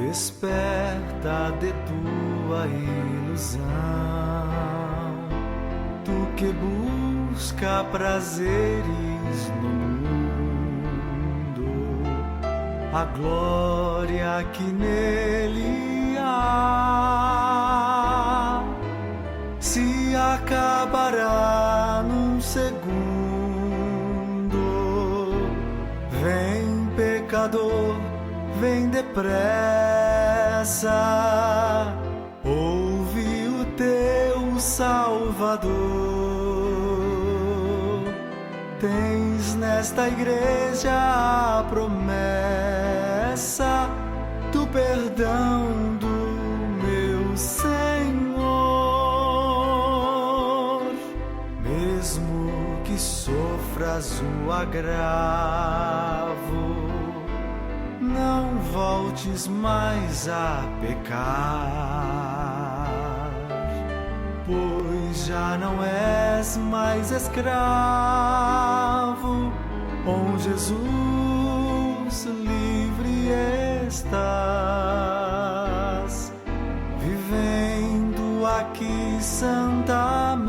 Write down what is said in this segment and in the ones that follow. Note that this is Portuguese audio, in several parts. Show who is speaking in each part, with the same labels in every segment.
Speaker 1: Desperta de tua ilusão, tu que busca prazeres no mundo, a glória que nele há se acabará num segundo. Vem, pecador, vem depressa, ouve o teu Salvador. Tens nesta igreja a promessa do perdão do meu Senhor. Mesmo que sofras o agravo, não voltes mais a pecar, pois já não és mais escravo, com Jesus livre estás, vivendo aqui santamente,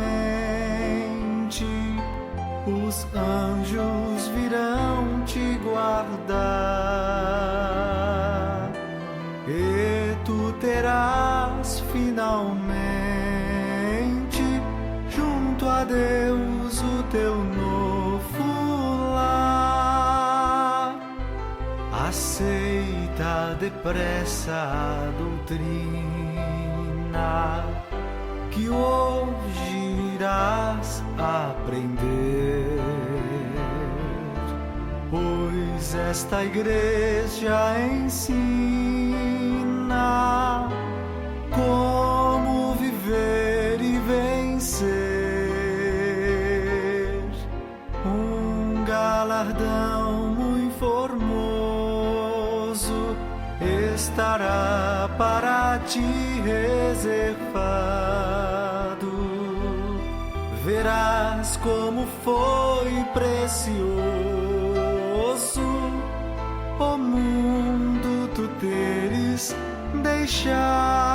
Speaker 1: os anjos virão te guardar, e tu terás finalmente junto a Deus o teu novo lar. Aceita depressa a doutrina que hoje irás aprender, pois esta igreja ensina como viver e vencer. Um galardão muito formoso estará para ti reservado. Verás como foi precioso o mundo tu teres deixado.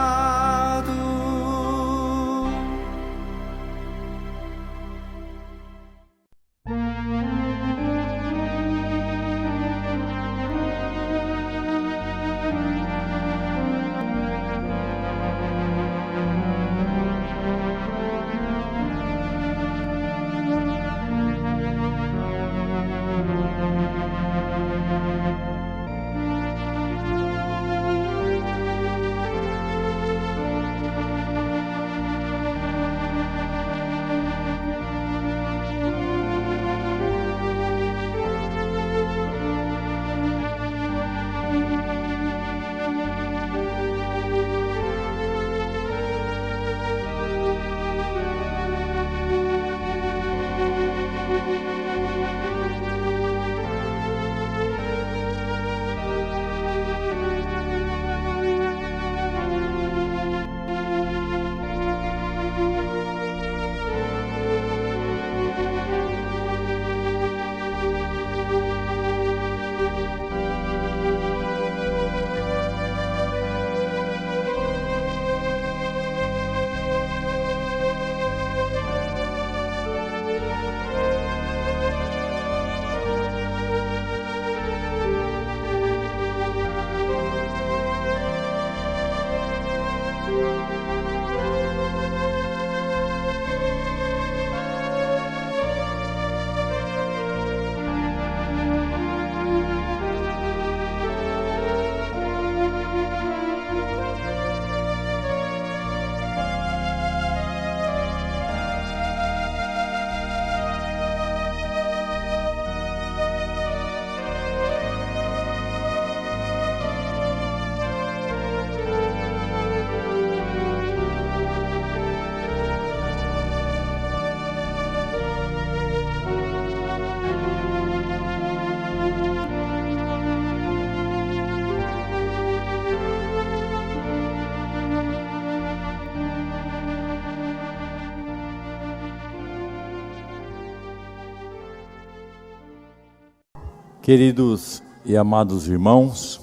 Speaker 2: Queridos e amados irmãos,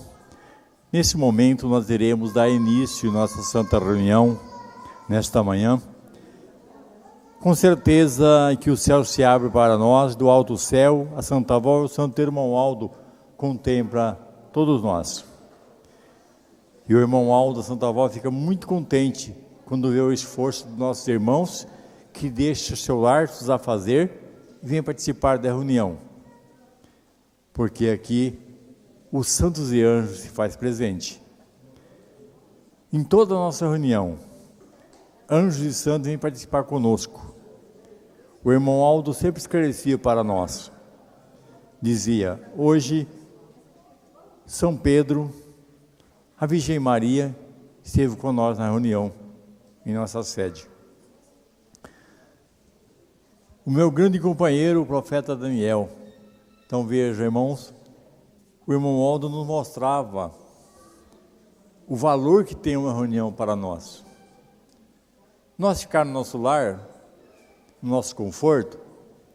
Speaker 2: Nesse momento, nós iremos dar início à nossa santa reunião, nesta manhã. Com certeza que o céu se abre para nós, do alto céu, a Santa Avó e o Santo Irmão Aldo contempla todos nós. E o irmão Aldo, a Santa Avó, fica muito contente quando vê o esforço dos nossos irmãos que deixam seu lar, seus afazeres e vêm participar da reunião. Porque aqui os santos e anjos se faz presente. Em toda a nossa reunião, anjos e santos vêm participar conosco. O irmão Aldo sempre esclarecia para nós. Dizia, hoje, São Pedro, a Virgem Maria, esteve com nós na reunião, em nossa sede. O meu grande companheiro, o profeta Daniel. Então veja, irmãos, o irmão Aldo nos mostrava o valor que tem uma reunião para nós. Nós ficar no nosso lar, no nosso conforto,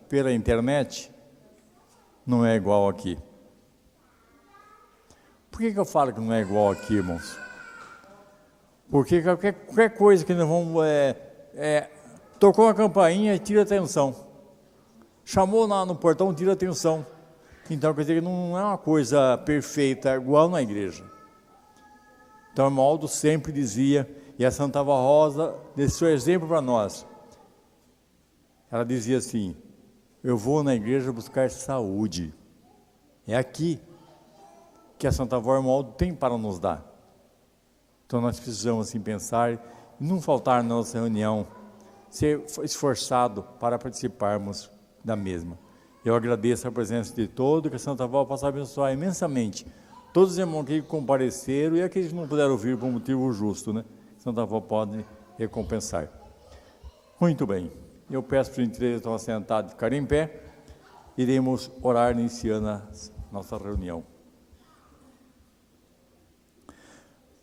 Speaker 2: pela internet, não é igual aqui. Por que eu falo que não é igual aqui, irmãos? Porque qualquer coisa que nós vamos... tocou a campainha e tira atenção. Chamou no portão, tira atenção. Então, quer dizer que não é uma coisa perfeita, igual na igreja. Então, o irmão Aldo sempre dizia, e a Santa Avó Rosa deixou exemplo para nós. Ela dizia assim, eu vou na igreja buscar saúde. É aqui que a Santa Avó e o irmão Aldo tem para nos dar. Então, nós precisamos assim pensar, e não faltar na nossa reunião, ser esforçado para participarmos da mesma. Eu agradeço a presença de todos, que a Santa Avó possa abençoar imensamente todos os irmãos que compareceram e aqueles que não puderam ouvir por motivo justo, né? Santa Avó pode recompensar. Muito bem, eu peço para os interessados estar sentados e ficar em pé, iremos orar iniciando a nossa reunião.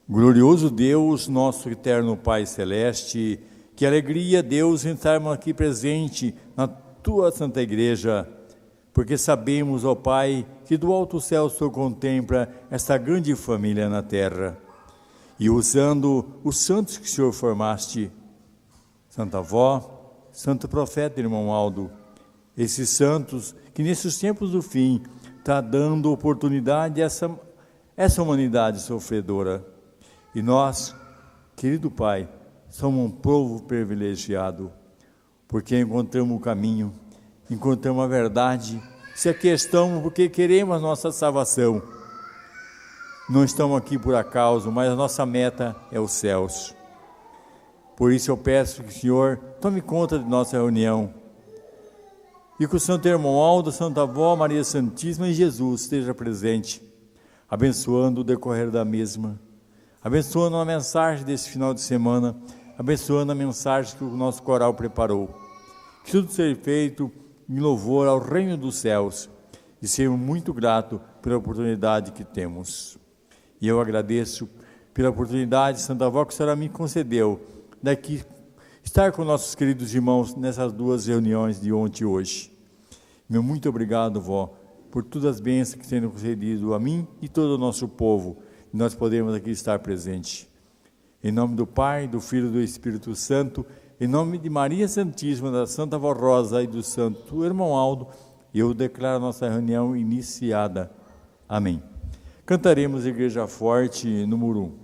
Speaker 2: Glorioso Deus, nosso eterno Pai Celeste, que alegria, Deus, estarmos aqui presente na Tua Santa Igreja, porque sabemos, ó Pai, que do alto céu o Senhor contempla esta grande família na terra. E usando os santos que o Senhor formaste, Santa Avó, Santo Profeta, irmão Aldo, esses santos que nesses tempos do fim está dando oportunidade a essa humanidade sofredora. E nós, querido Pai, somos um povo privilegiado, porque encontramos o caminho, encontramos a verdade, se aqui estamos porque queremos a nossa salvação. Não estamos aqui por acaso, mas a nossa meta é os céus. Por isso eu peço que o Senhor tome conta de nossa reunião, e que o Santo Irmão Aldo, Santa Avó, Maria Santíssima e Jesus esteja presente, abençoando o decorrer da mesma, abençoando a mensagem desse final de semana, abençoando a mensagem que o nosso coral preparou. Que tudo seja feito em louvor ao reino dos céus, e sermos muito gratos pela oportunidade que temos. E eu agradeço pela oportunidade, Santa Avó, que a senhora me concedeu, daqui estar com nossos queridos irmãos nessas duas reuniões de ontem e hoje. Meu muito obrigado, vó, por todas as bênçãos que têm concedido a mim e todo o nosso povo, e nós podemos aqui estar presentes. Em nome do Pai, do Filho e do Espírito Santo, em nome de Maria Santíssima, da Santa Avó Rosa e do Santo Irmão Aldo, eu declaro a nossa reunião iniciada. Amém. Cantaremos Igreja Forte, número 1.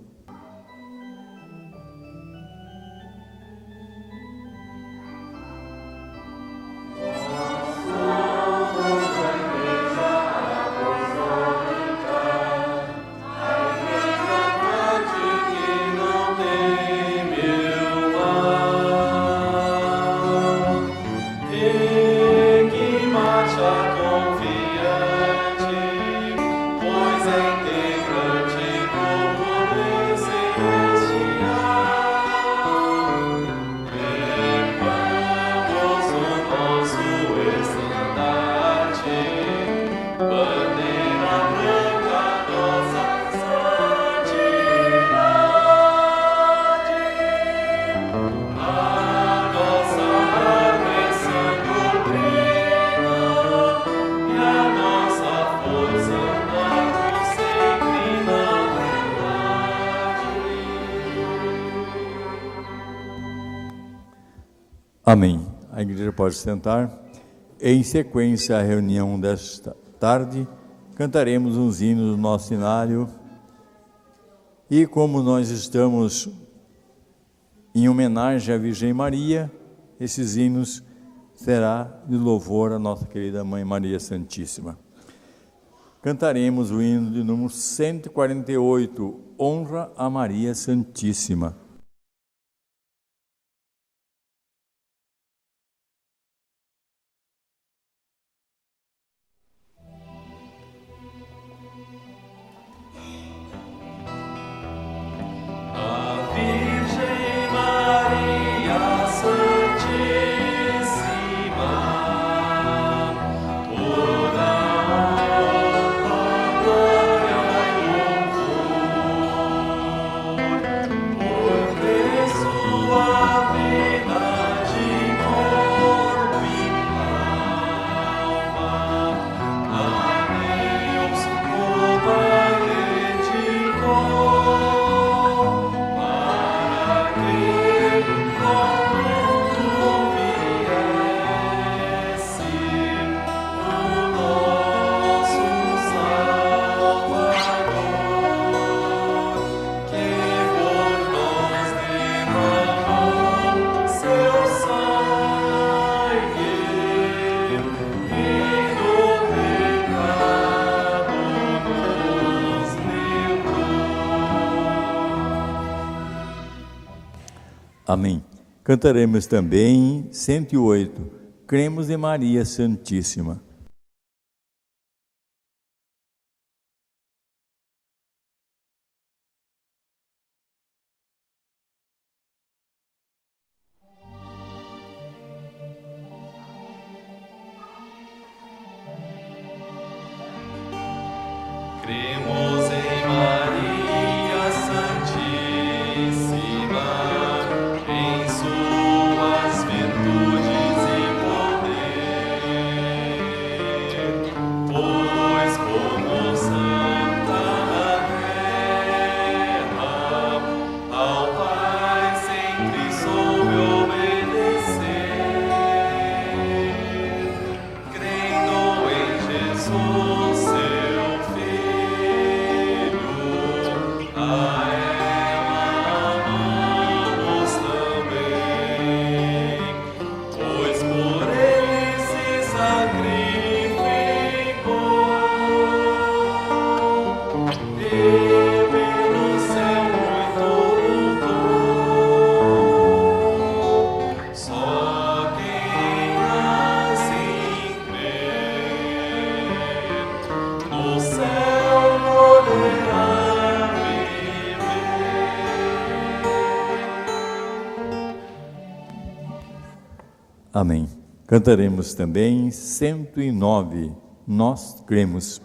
Speaker 1: Confiante, pois é integrante do poder.
Speaker 2: Amém. A igreja pode sentar. Em sequência à reunião desta tarde, cantaremos uns hinos do nosso cenário. E como nós estamos em homenagem à Virgem Maria, esses hinos será de louvor à nossa querida Mãe Maria Santíssima. Cantaremos o hino de número 148, Honra a Maria Santíssima. Amém. Cantaremos também 108, Cremos em Maria Santíssima.
Speaker 1: Cremos em Maria Santíssima, em suas virtudes e poder, pois como santa na terra, ao Pai sempre soube obedecer, crendo em Jesus, seu Filho, a ela amamos também, pois por ele se sacrificou e pelo céu muito lutou. Só quem assim crer no céu poderá viver.
Speaker 2: Amém. Cantaremos também 109, Nós cremos.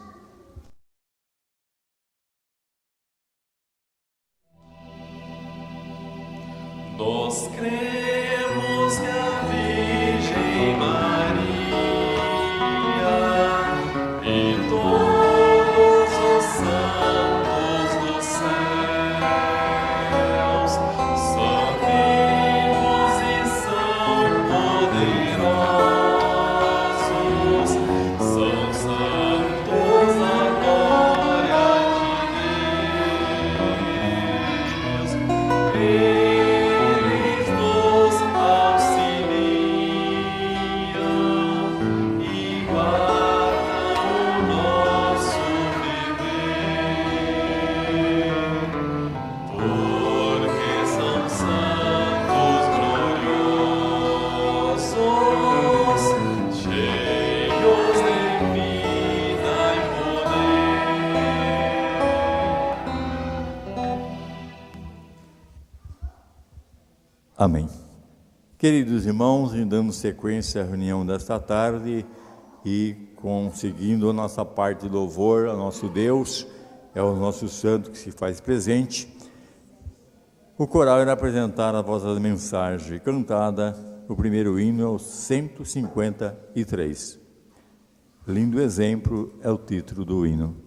Speaker 1: Nós cremos que a Virgem Maria e todos os santos dos céus são vivos e são poderosos, são santos na glória de Deus. Eles nos auxiliam e guardam o nosso viver, porque são santos gloriosos, cheios de vida e poder.
Speaker 2: Amém. Queridos irmãos, dando sequência à reunião desta tarde e conseguindo a nossa parte de louvor ao nosso Deus, é o nosso santo que se faz presente, o coral irá apresentar a vossa mensagem cantada, o primeiro hino é o 153. Lindo exemplo é o título do hino.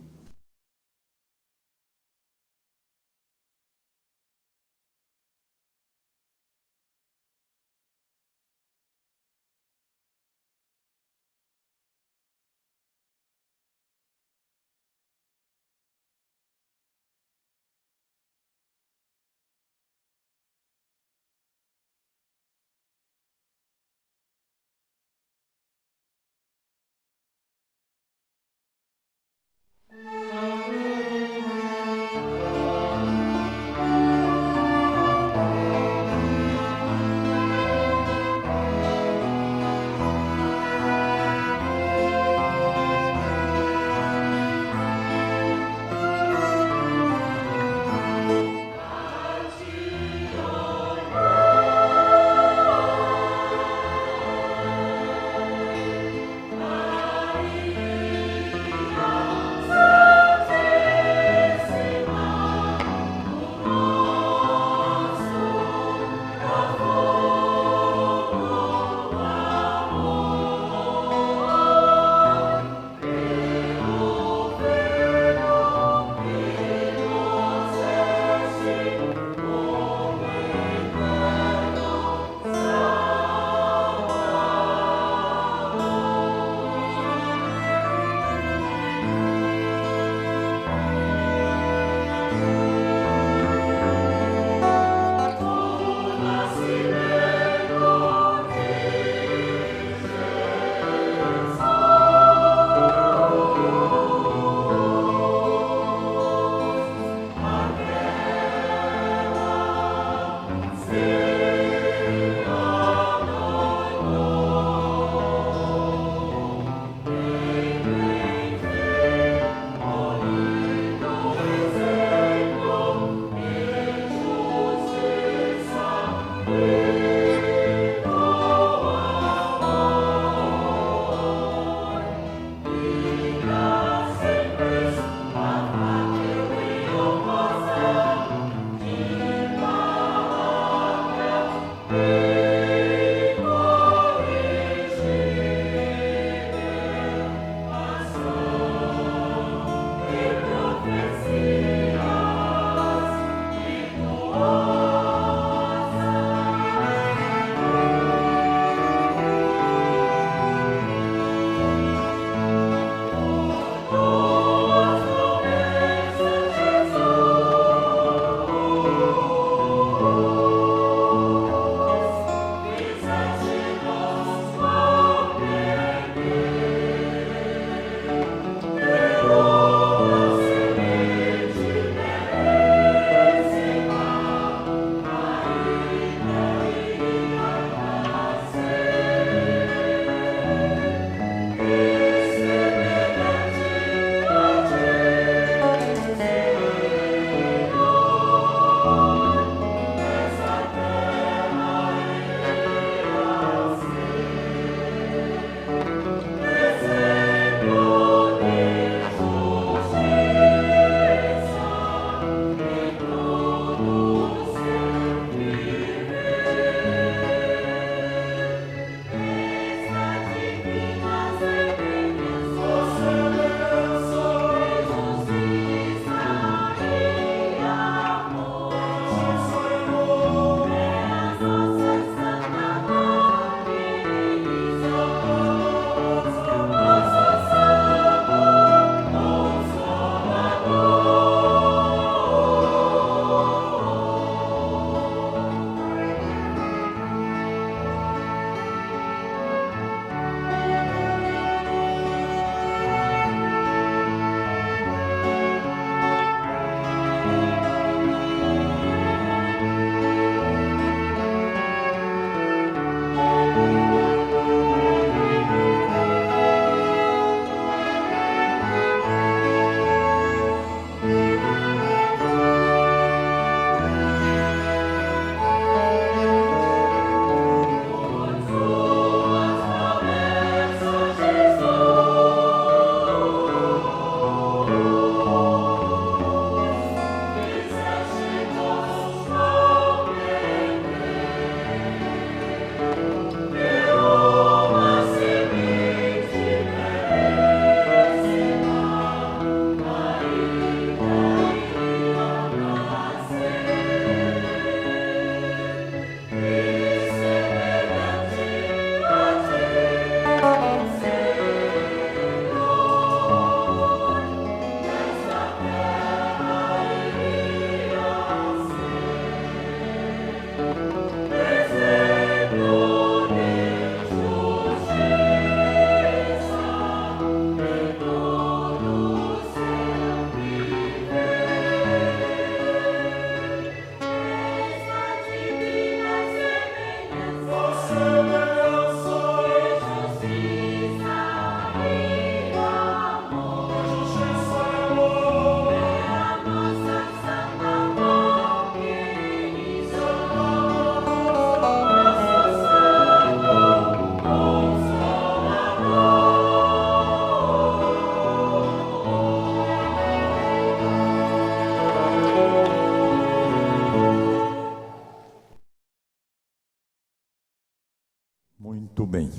Speaker 2: Muito bem.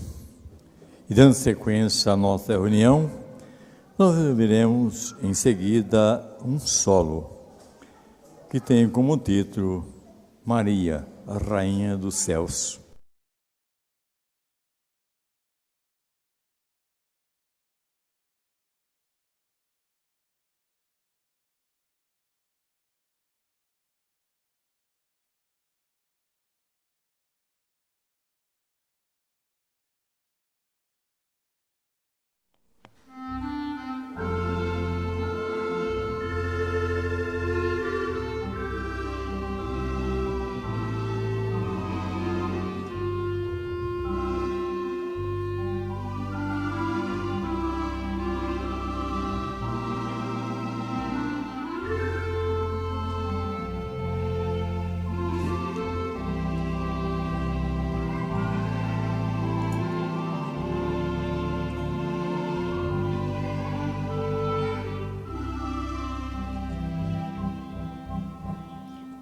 Speaker 2: E dando sequência à nossa reunião, nós ouviremos em seguida um solo que tem como título Maria, a Rainha dos Céus.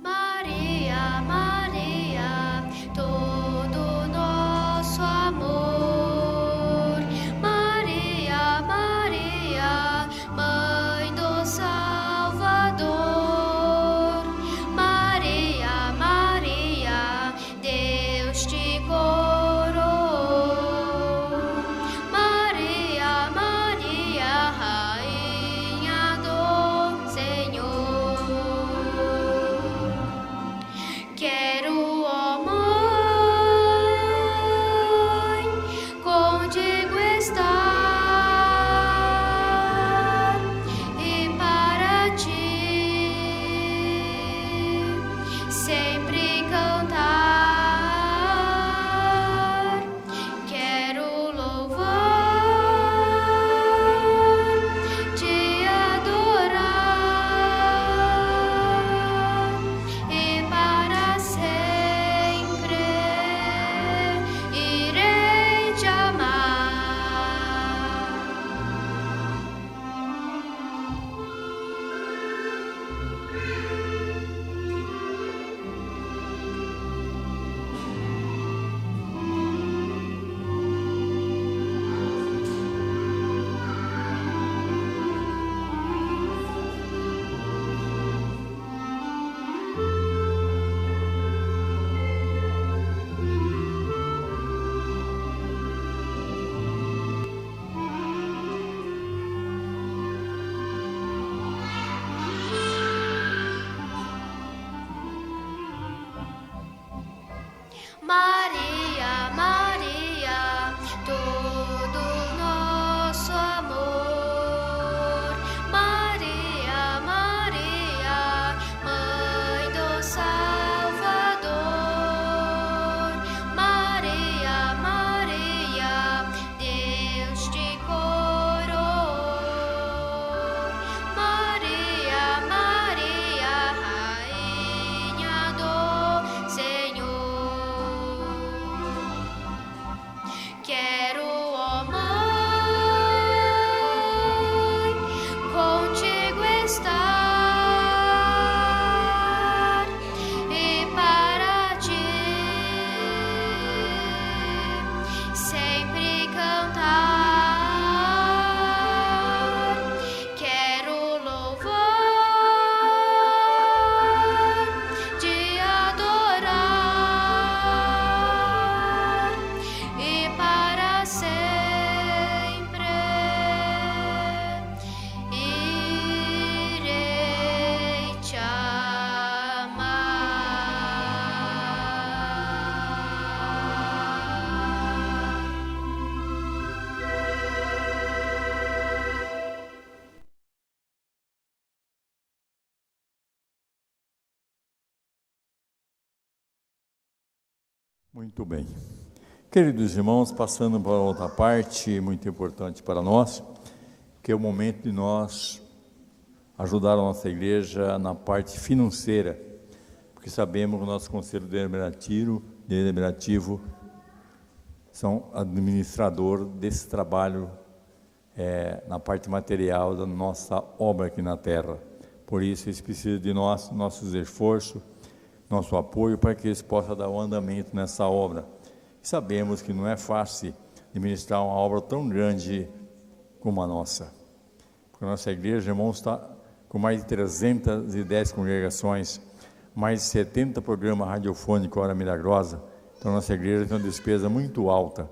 Speaker 3: Maria, Maria, todo nosso amor. Maria, Maria, Mãe do Salvador. Maria, Maria, Deus te coroou. Maria, Maria, Rainha do Senhor. Quero, ó Mãe, contigo estar e para ti sempre cantar. Quero louvar, te adorar e para sempre irei te amar. Maria, Maria, todo nosso amor. Maria, Maria, Mãe do Salvador. Maria, Maria, Deus te coroou. Maria, Maria, Rainha do Senhor. Quero, ó Mãe, contigo estar e para ti sempre cantar. Quero louvar, te adorar e para sempre irei te amar.
Speaker 2: Muito bem. Queridos irmãos, passando para outra parte muito importante para nós, que é o momento de nós ajudar a nossa igreja na parte financeira, porque sabemos que o nosso Conselho Deliberativo são administrador desse trabalho na parte material da nossa obra aqui na terra. Por isso, eles precisam de nossos esforços, nosso apoio, para que eles possam dar o andamento nessa obra. Sabemos que não é fácil administrar uma obra tão grande como a nossa. Porque a nossa igreja, irmãos, está com mais de 310 congregações, mais de 70 programas radiofônicos Hora Milagrosa. Então, a nossa igreja tem uma despesa muito alta.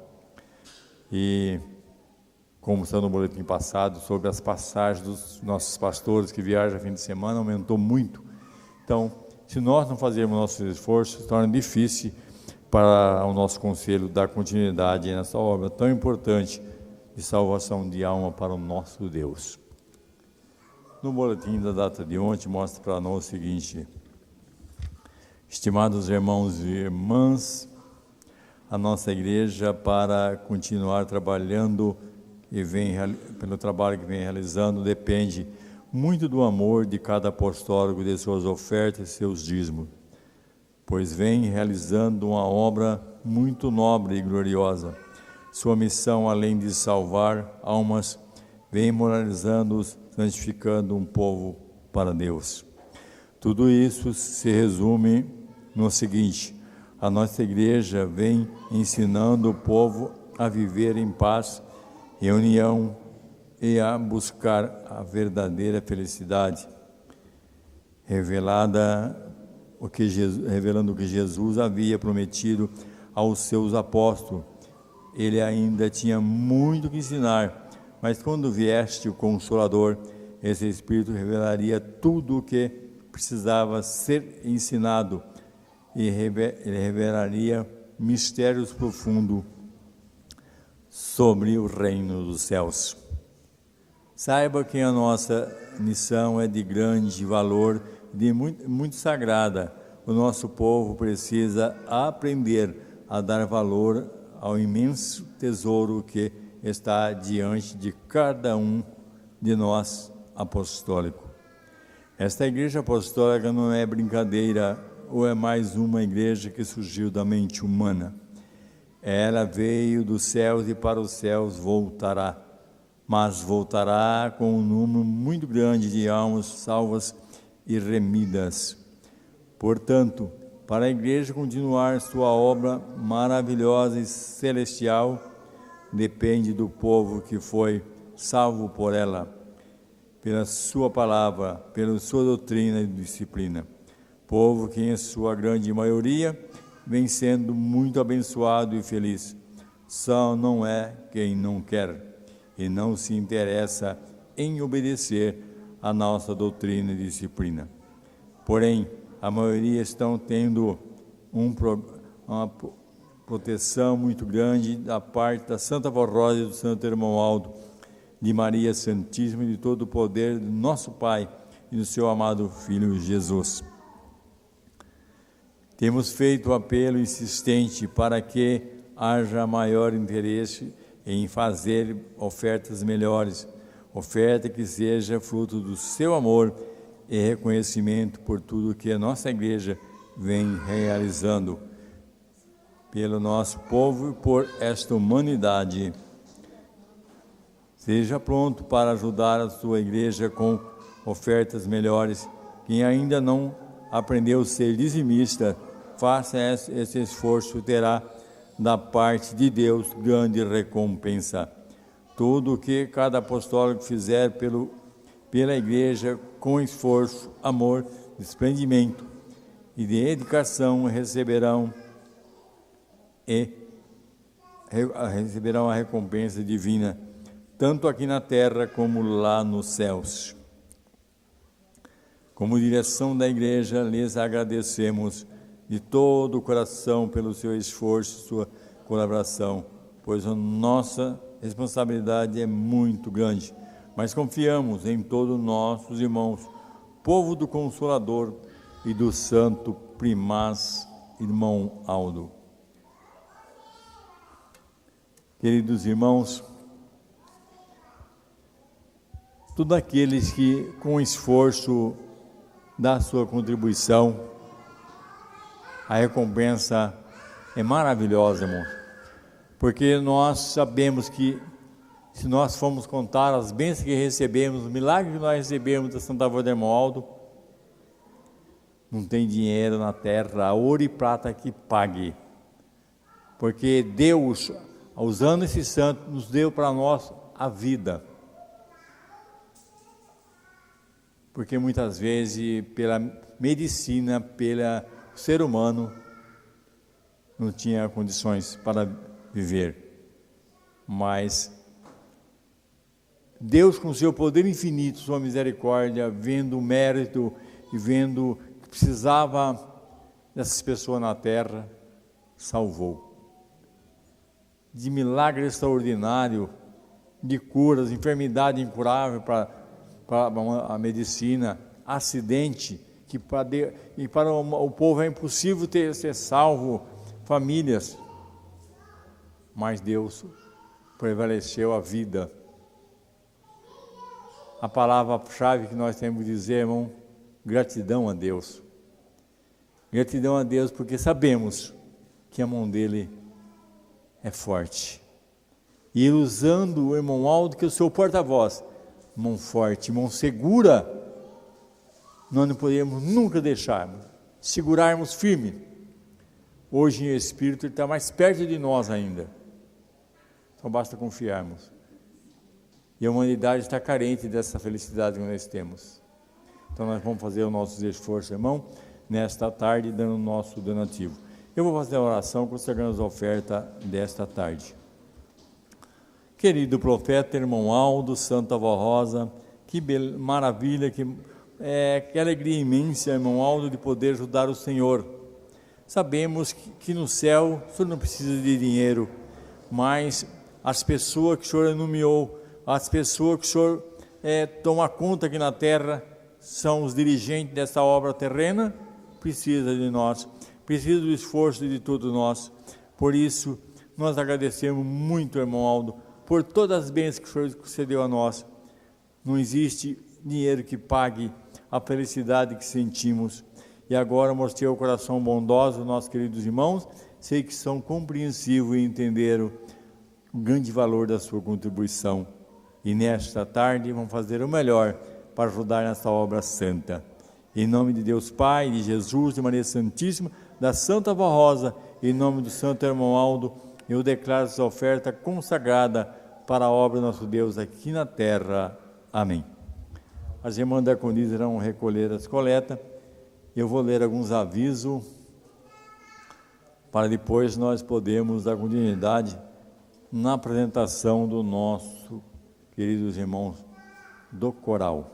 Speaker 2: E, como está no boletim passado, sobre as passagens dos nossos pastores que viajam fim de semana, aumentou muito. Então, se nós não fazermos nossos esforços, torna difícil para o nosso conselho dar continuidade nessa obra tão importante de salvação de alma para o nosso Deus. No boletim da data de ontem mostra para nós o seguinte: estimados irmãos e irmãs, a nossa igreja, para continuar trabalhando pelo trabalho que vem realizando, depende muito do amor de cada apostólico, de suas ofertas e seus dízimos, pois vem realizando uma obra muito nobre e gloriosa. Sua missão, além de salvar almas, vem moralizando-os, santificando um povo para Deus. Tudo isso se resume no seguinte: a nossa igreja vem ensinando o povo a viver em paz, em união e a buscar a verdadeira felicidade, revelando o que Jesus havia prometido aos seus apóstolos. Ele ainda tinha muito que ensinar, mas quando vieste o Consolador, esse Espírito revelaria tudo o que precisava ser ensinado, e ele revelaria mistérios profundos sobre o reino dos céus. Saiba que a nossa missão é de grande valor, de muito sagrada. O nosso povo precisa aprender a dar valor ao imenso tesouro que está diante de cada um de nós apostólico. Esta igreja apostólica não é brincadeira ou é mais uma igreja que surgiu da mente humana. Ela veio dos céus e para os céus voltará, mas voltará com um número muito grande de almas salvas e remidas. Portanto, para a igreja continuar sua obra maravilhosa e celestial, depende do povo que foi salvo por ela, pela sua palavra, pela sua doutrina e disciplina. Povo que, em sua grande maioria, vem sendo muito abençoado e feliz. Só não é quem não quer e não se interessa em obedecer a nossa doutrina e disciplina. Porém, a maioria estão tendo uma proteção muito grande da parte da Santa Vó Rosa e do Santo Irmão Aldo, de Maria Santíssima e de todo o poder do nosso Pai e do seu amado Filho Jesus. Temos feito o apelo insistente para que haja maior interesse em fazer ofertas melhores, oferta que seja fruto do seu amor e reconhecimento por tudo que a nossa igreja vem realizando pelo nosso povo e por esta humanidade. Seja pronto para ajudar a sua igreja com ofertas melhores. Quem ainda não aprendeu a ser dizimista, faça esse esforço, terá da parte de Deus grande recompensa. Tudo o que cada apostólico fizer pela igreja com esforço, amor, desprendimento e dedicação receberão a recompensa divina, tanto aqui na terra como lá nos céus. Como direção da igreja, lhes agradecemos de todo o coração pelo seu esforço, sua colaboração, pois a nossa responsabilidade é muito grande, mas confiamos em todos nossos irmãos, povo do Consolador e do Santo Primaz, irmão Aldo. Queridos irmãos, todos aqueles que com esforço dá sua contribuição, a recompensa é maravilhosa, irmão, porque nós sabemos que se nós formos contar as bênçãos que recebemos, os milagres que nós recebemos da Santa Vó do Irmão Aldo, não tem dinheiro na terra, ouro e prata que pague porque Deus, usando esse santo, nos deu para nós a vida. Porque muitas vezes, pela medicina, pelo ser humano, não tinha condições para viver. Mas Deus, com seu poder infinito, sua misericórdia, vendo o mérito e vendo que precisava dessas pessoas na terra, salvou. De milagre extraordinário, de curas, enfermidade incurável para a medicina, acidente, que para o povo é impossível ser salvo, famílias. Mas Deus prevaleceu a vida. A palavra-chave que nós temos que dizer, irmão, gratidão a Deus. Gratidão a Deus porque sabemos que a mão dele é forte. E ele, usando o irmão Aldo, que é o seu porta-voz, mão forte, mão segura, nós não podemos nunca deixarmos, segurarmos firme. Hoje o Espírito está mais perto de nós ainda. Só basta confiarmos. E a humanidade está carente dessa felicidade que nós temos. Então nós vamos fazer o nosso esforço, irmão, nesta tarde, dando o nosso donativo. Eu vou fazer a oração consagrando a oferta desta tarde. Querido profeta, irmão Aldo, Santa Avó Rosa, que maravilha, que alegria imensa, irmão Aldo, de poder ajudar o Senhor. Sabemos que no céu o Senhor não precisa de dinheiro, mas as pessoas que o Senhor nomeou, as pessoas que o Senhor toma conta aqui na terra, são os dirigentes dessa obra terrena, precisa de nós, precisa do esforço de todos nós. Por isso, nós agradecemos muito, irmão Aldo, por todas as bênçãos que o Senhor concedeu a nós. Não existe dinheiro que pague a felicidade que sentimos. E agora mostrei o coração bondoso dos nossos queridos irmãos, sei que são compreensivos e entenderam o grande valor da sua contribuição. E nesta tarde vão fazer o melhor para ajudar nessa obra santa. Em nome de Deus Pai, de Jesus, de Maria Santíssima, da Santa Avó Rosa, em nome do Santo Irmão Aldo, eu declaro essa oferta consagrada para a obra do nosso Deus aqui na terra. Amém. As irmãs da Diaconia irão recolher as coletas. Eu vou ler alguns avisos para depois nós podermos dar continuidade na apresentação do nosso queridos irmãos do coral.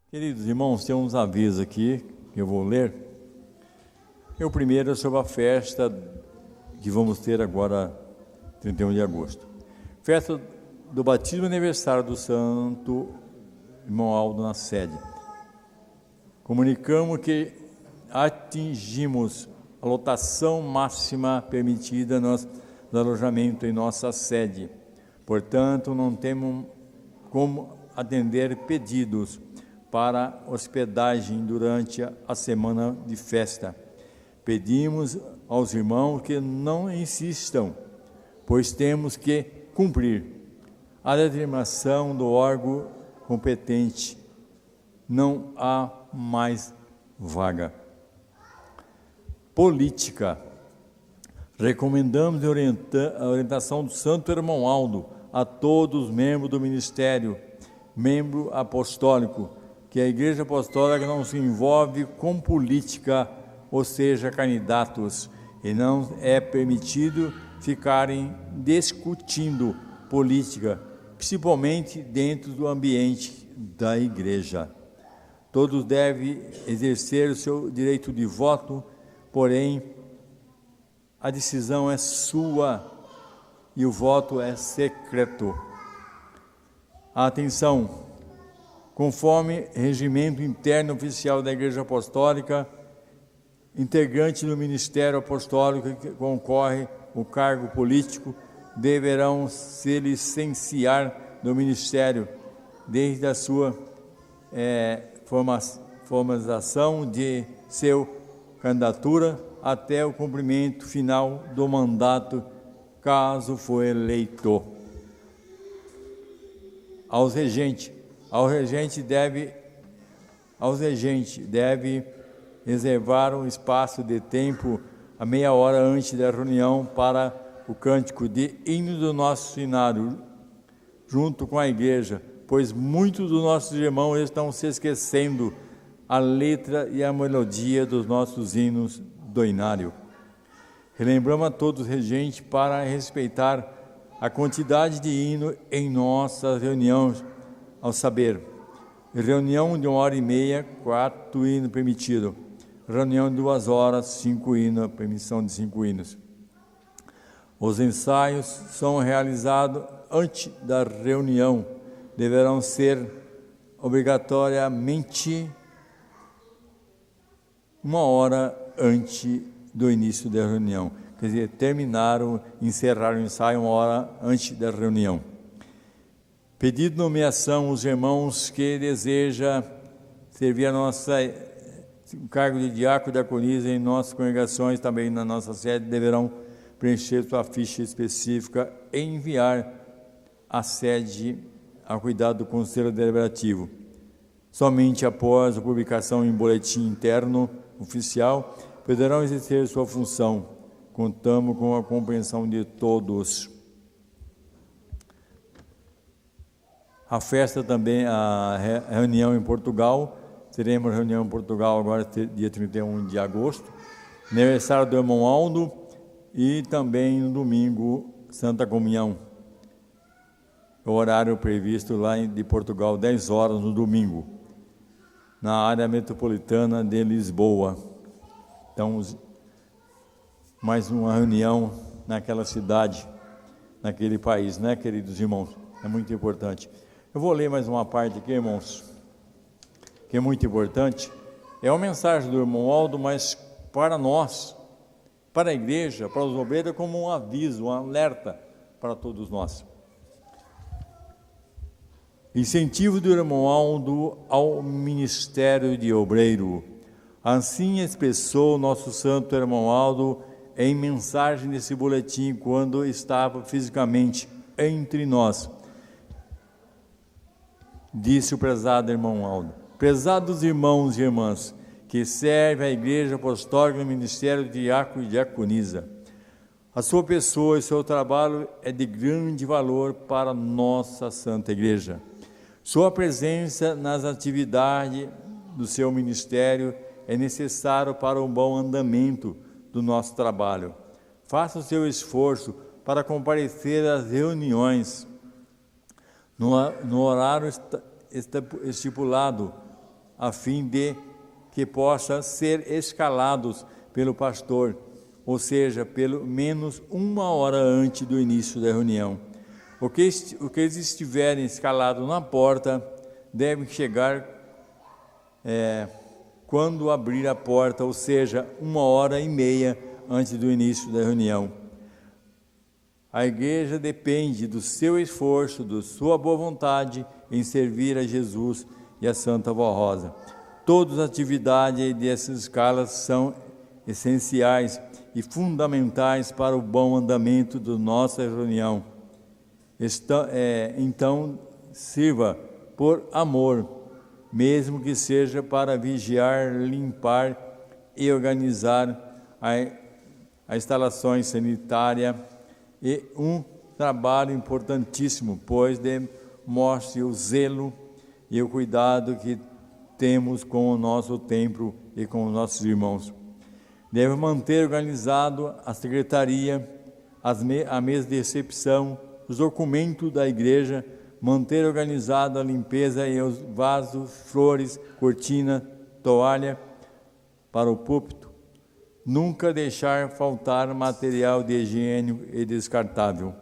Speaker 2: Queridos irmãos, tem uns avisos aqui que eu vou ler. O primeiro é sobre a festa que vamos ter agora, 31 de agosto. Festa do batismo e aniversário do Santo Irmão Aldo na sede. Comunicamos que atingimos a lotação máxima permitida no alojamento em nossa sede. Portanto, não temos como atender pedidos para hospedagem durante a semana de festa. Pedimos aos irmãos que não insistam, pois temos que cumprir a determinação do órgão competente. Não há mais vaga. Política. Recomendamos a orientação do Santo Irmão Aldo a todos os membros do ministério, membro apostólico, que a Igreja Apostólica não se envolve com política, ou seja, candidatos, e não é permitido ficarem discutindo política, principalmente dentro do ambiente da igreja. Todos devem exercer o seu direito de voto, porém, a decisão é sua e o voto é secreto. Atenção! Conforme regimento interno oficial da Igreja Apostólica, integrante do Ministério Apostólico que concorre o cargo político deverão se licenciar do Ministério desde a sua formalização de sua candidatura até o cumprimento final do mandato, caso for eleito. Ao regente deve reservar um espaço de tempo a meia hora antes da reunião para o cântico de hino do nosso sinário, junto com a igreja, pois muitos dos nossos irmãos estão se esquecendo a letra e a melodia dos nossos hinos do inário. Relembramos a todos os regentes para respeitar a quantidade de hino em nossas reuniões, ao saber, reunião de 1h30, 4 hinos permitidos, reunião de 2 horas, 5 hinos, permissão de 5 hinos. Os ensaios são realizados antes da reunião, deverão ser obrigatoriamente 1 hora antes do início da reunião. Quer dizer, encerraram o ensaio 1 hora antes da reunião. Pedido de nomeação, os irmãos que desejam servir o cargo de diácono e diaconisa em nossas congregações, também na nossa sede, deverão preencher sua ficha específica e enviar a sede ao cuidado do Conselho Deliberativo. Somente após a publicação em boletim interno oficial, poderão exercer sua função. Contamos com a compreensão de todos. A festa também, a reunião em Portugal, teremos reunião em Portugal agora, dia 31 de agosto, aniversário do irmão Aldo e também no domingo, Santa Comunhão. O horário previsto lá de Portugal, 10 horas no domingo, na área metropolitana de Lisboa. Então, mais uma reunião naquela cidade, naquele país, né, queridos irmãos? É muito importante. Eu vou ler mais uma parte aqui, irmãos, que é muito importante. É uma mensagem do irmão Aldo, mas para nós, para a igreja, para os obreiros, como um aviso, um alerta para todos nós. Incentivo do irmão Aldo ao ministério de obreiro. Assim expressou nosso santo irmão Aldo em mensagem nesse boletim quando estava fisicamente entre nós. Disse o prezado irmão Aldo: prezados irmãos e irmãs que servem a Igreja Apostólica no ministério de diácono e diaconisa, a sua pessoa e seu trabalho é de grande valor para nossa Santa Igreja. Sua presença nas atividades do seu ministério é necessário para um bom andamento do nosso trabalho. Faça o seu esforço para comparecer às reuniões no horário estipulado, a fim de que possa ser escalados pelo pastor, ou seja, pelo menos 1 hora antes do início da reunião. O que eles estiverem escalados na porta devem chegar quando abrir a porta, ou seja, 1h30 antes do início da reunião. A igreja depende do seu esforço, da sua boa vontade em servir a Jesus e a Santa Vó Rosa. Todas as atividades dessas escalas são essenciais e fundamentais para o bom andamento da nossa reunião. Então, sirva por amor, mesmo que seja para vigiar, limpar e organizar a instalação sanitária, e um trabalho importantíssimo, pois demonstre o zelo e o cuidado que temos com o nosso templo e com os nossos irmãos. Deve manter organizado a secretaria, a mesa de recepção, os documentos da igreja, manter organizada a limpeza e os vasos, flores, cortina, toalha para o púlpito. Nunca deixar faltar material de higiene e descartável.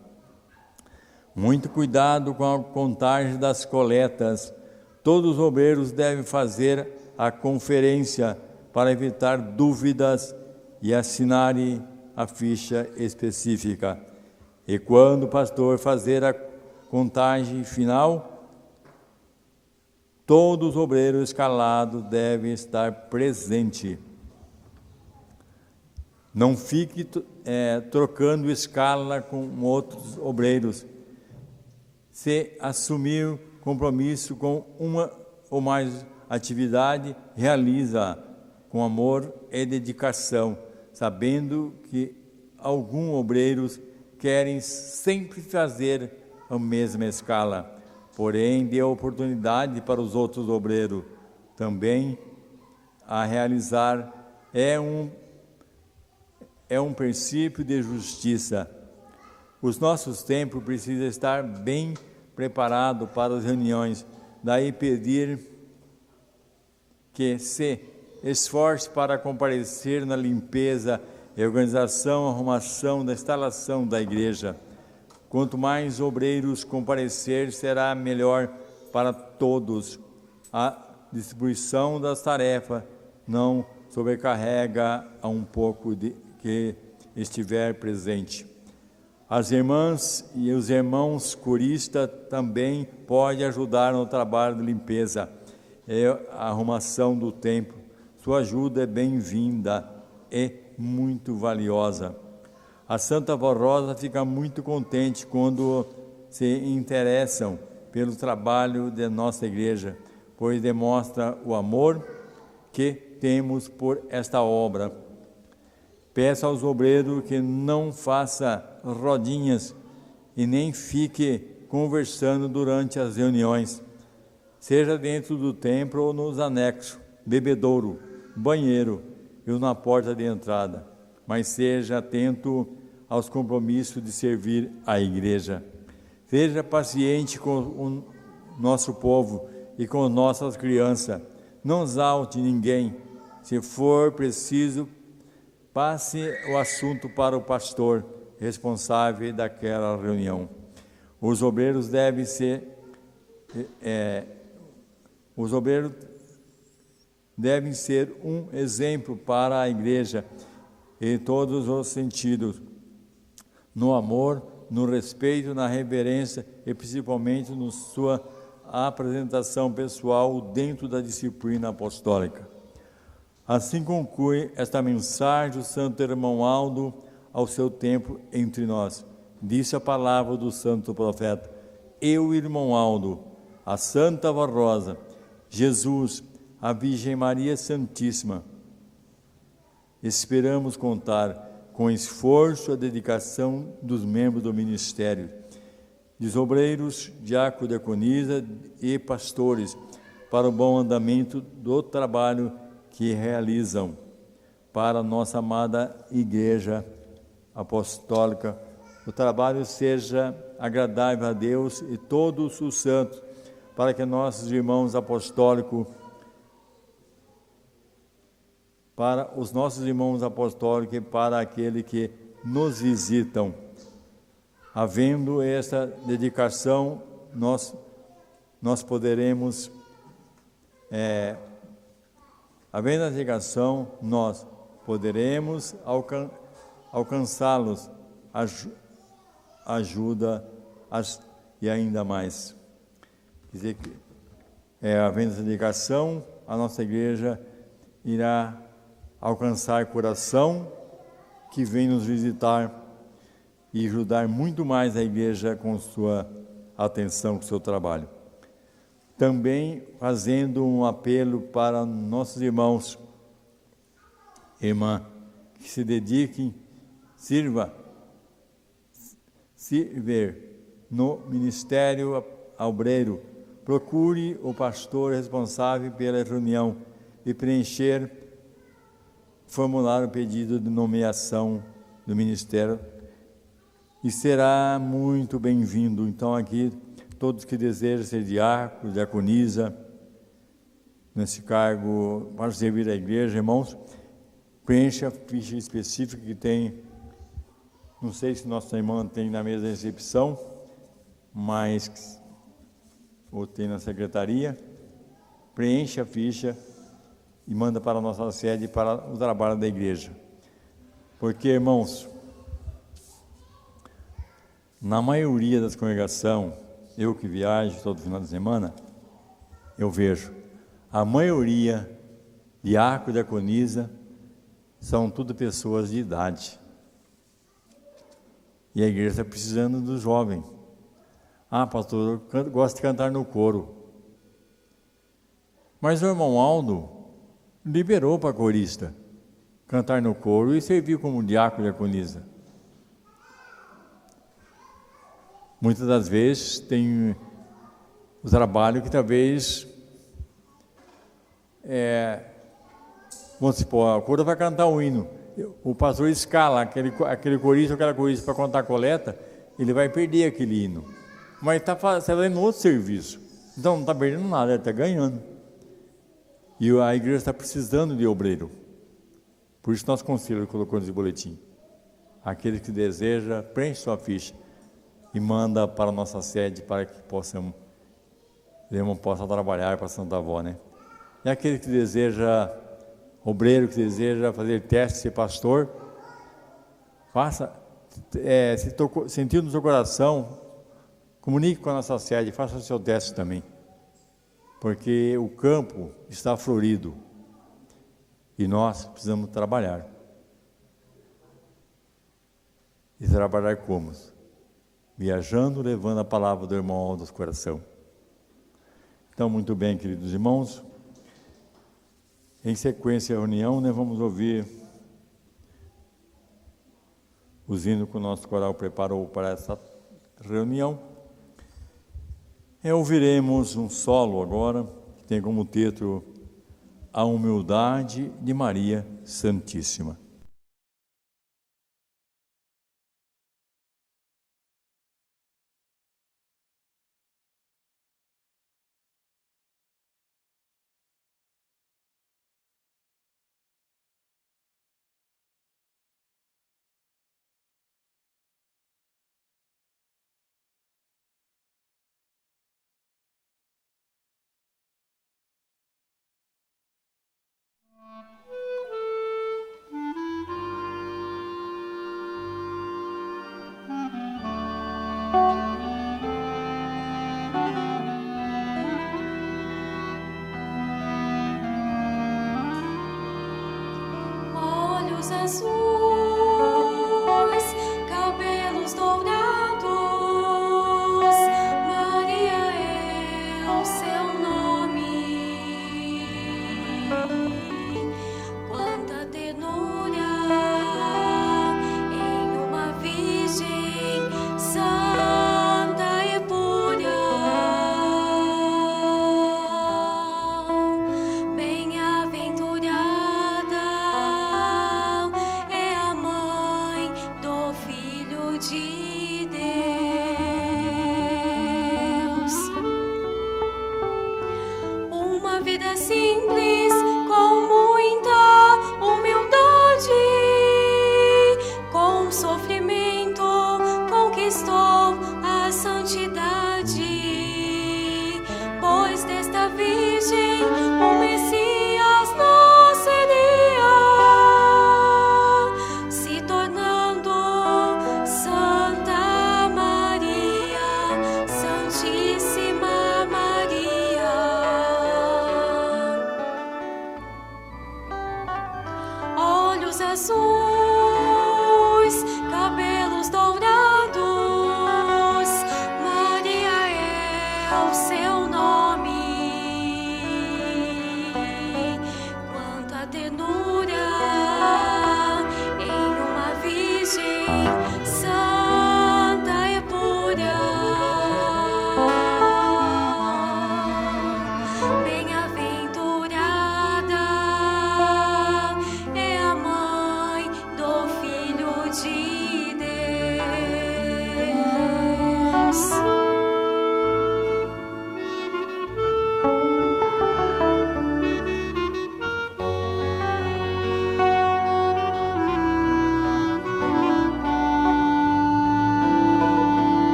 Speaker 2: Muito cuidado com a contagem das coletas. Todos os obreiros devem fazer a conferência para evitar dúvidas e assinarem a ficha específica. E quando o pastor fazer a contagem final, todos os obreiros escalados devem estar presentes. Não fique trocando escala com outros obreiros. Se assumir compromisso com uma ou mais atividade, realiza com amor e dedicação, sabendo que alguns obreiros querem sempre fazer a mesma escala, porém dê oportunidade para os outros obreiros também a realizar. É um princípio de justiça. Os nossos templos precisam estar bem preparados para as reuniões, daí pedir que se esforce para comparecer na limpeza e organização, arrumação da instalação da igreja. Quanto mais obreiros comparecer, será melhor para todos. A distribuição das tarefas não sobrecarrega a um pouco de que estiver presente. As irmãs e os irmãos curistas também podem ajudar no trabalho de limpeza e arrumação do templo. Sua ajuda é bem-vinda e muito valiosa. A Santa Vó Rosa fica muito contente quando se interessam pelo trabalho de nossa igreja, pois demonstra o amor que temos por esta obra. Peço aos obreiros que não façam rodinhas e nem fique conversando durante as reuniões, seja dentro do templo ou nos anexos, bebedouro, banheiro e na porta de entrada, mas seja atento aos compromissos de servir a igreja. Seja paciente com o nosso povo e com nossas crianças. Não exalte ninguém. Se for preciso, passe o assunto para o pastor responsável daquela reunião. Os obreiros devem ser um exemplo para a igreja em todos os sentidos, no amor, no respeito, na reverência e principalmente na sua apresentação pessoal dentro da disciplina apostólica. Assim conclui esta mensagem do Santo Irmão Aldo ao seu tempo entre nós. Disse a palavra do Santo Profeta: eu, Irmão Aldo, a Santa Vó Rosa, Jesus, a Virgem Maria Santíssima, esperamos contar com esforço e dedicação dos membros do ministério, dos obreiros, diáconos, diaconisa e pastores, para o bom andamento do trabalho que realizam para a nossa amada Igreja Apostólica. O trabalho seja agradável a Deus e todos os santos, para que nossos irmãos apostólicos, para os nossos irmãos apostólicos e para aqueles que nos visitam. Havendo essa dedicação, nós poderemos, havendo a dedicação, nós poderemos alcançá-los, ajuda e ainda mais. Quer dizer que, havendo essa dedicação, a nossa igreja irá alcançar coração que vem nos visitar e ajudar muito mais a igreja com sua atenção, com seu trabalho. Também fazendo um apelo para nossos irmãos, irmã, que se dediquem, sirva no ministério obreiro. Procure o pastor responsável pela reunião e preencher formulário pedido de nomeação do ministério e será muito bem-vindo. Então aqui, todos que desejam ser diácono, diaconisa, nesse cargo para servir a igreja, irmãos, preencha a ficha específica que tem, não sei se nossa irmã tem na mesa de recepção, mas ou tem na secretaria, preencha a ficha e manda para a nossa sede para o trabalho da igreja. Porque, irmãos, na maioria das congregações, eu que viajo todo final de semana, eu vejo, a maioria, diácono, diaconisa, são tudo pessoas de idade. E a igreja está precisando do jovem. Ah, pastor, eu gosto de cantar no coro. Mas o irmão Aldo liberou para a corista cantar no coro e servir como diácono e diaconisa. Muitas das vezes tem o trabalho que talvez, vamos supor, a coro vai cantar um hino, o pastor escala aquele corista ou aquela corista para contar a coleta, ele vai perder aquele hino. Mas está fazendo outro serviço, então não está perdendo nada, ele está ganhando. E a igreja está precisando de obreiro. Por isso nosso conselho colocou nesse boletim. Aquele que deseja, preenche sua ficha e manda para a nossa sede para que possa trabalhar para a Santa Avó, né? E aquele que deseja, obreiro que deseja fazer teste, ser pastor, faça, sentiu no seu coração, comunique com a nossa sede, faça o seu teste também. Porque o campo está florido e nós precisamos trabalhar. E trabalhar como? Viajando, levando a palavra do irmão ao nosso coração. Então, muito bem, queridos irmãos. Em sequência à reunião, nós vamos ouvir os hinos que o nosso coral preparou para essa reunião. Ouviremos um solo agora, que tem como título A Humildade de Maria Santíssima.
Speaker 4: Olhos azuis, cabelos dourados, Maria é o seu nome. Quanta ternura em uma virgem santa e pura. Bem-aventurada é a mãe do Filho de Deus. Uma vida simples com muita humildade, com sofrimento conquistou a santidade, pois desta virgem o Messias nasceria, se tornando Santa Maria, Santíssima Maria. Olhos azuis, cabelos dourados,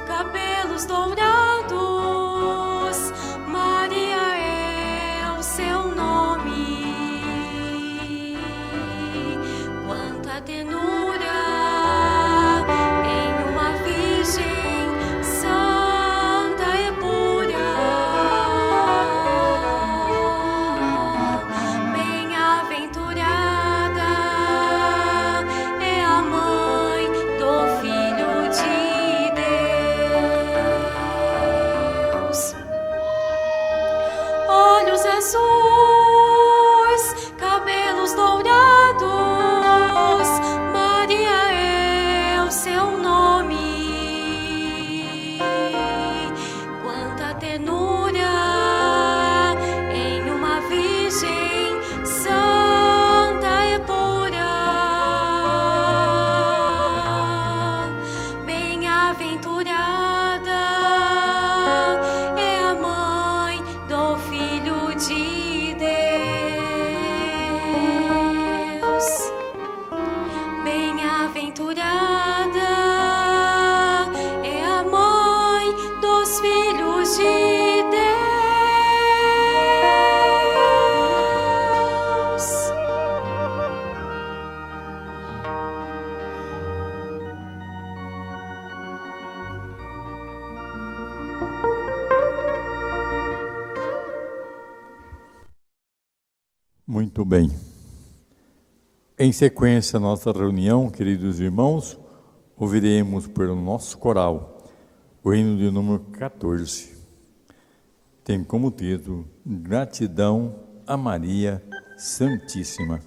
Speaker 4: cabelos dourados, Maria é o seu nome. Quanta ternura em uma virgem santa e pura. Bem-aventurada é a mãe do Filho de Deus. Olhos azuis, cabelos dourados, Maria é o seu nome. Quanta ternura em uma virgem santa e pura. Bem-aventurada é a mãe do Filho de Deus. Bem-aventurada é a mãe dos filhos de Deus.
Speaker 2: Muito bem. Em sequência à nossa reunião, queridos irmãos, ouviremos pelo nosso coral o hino de número 14. Tem como título Gratidão a Maria Santíssima.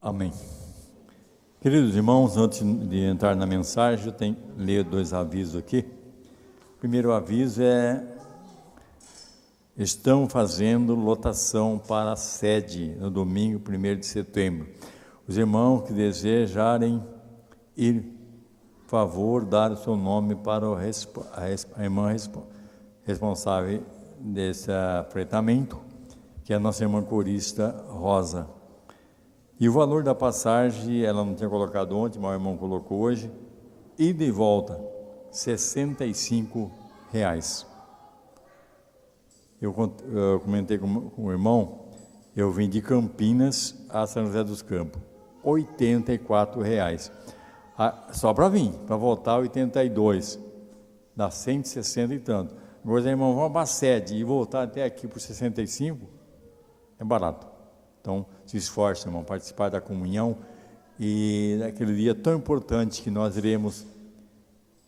Speaker 2: Amém. Queridos irmãos, antes de entrar na mensagem, eu tenho que ler 2 avisos aqui. O primeiro aviso é: estão fazendo lotação para a sede no domingo 1º de setembro. Os irmãos que desejarem ir, por favor, dar o seu nome para a irmã responsável desse freitamento, que é a nossa irmã corista Rosa. E o valor da passagem, ela não tinha colocado ontem, mas o irmão colocou hoje, ida e volta, R$ 65. Eu comentei com o irmão, eu vim de Campinas a São José dos Campos, R$ 84. Só para vir, para voltar 82, dá 160 e tanto. Agora, irmão, vamos para a sede e voltar até aqui por 65, é barato. Então, se esforce, irmão, participar da comunhão e naquele dia tão importante que nós iremos,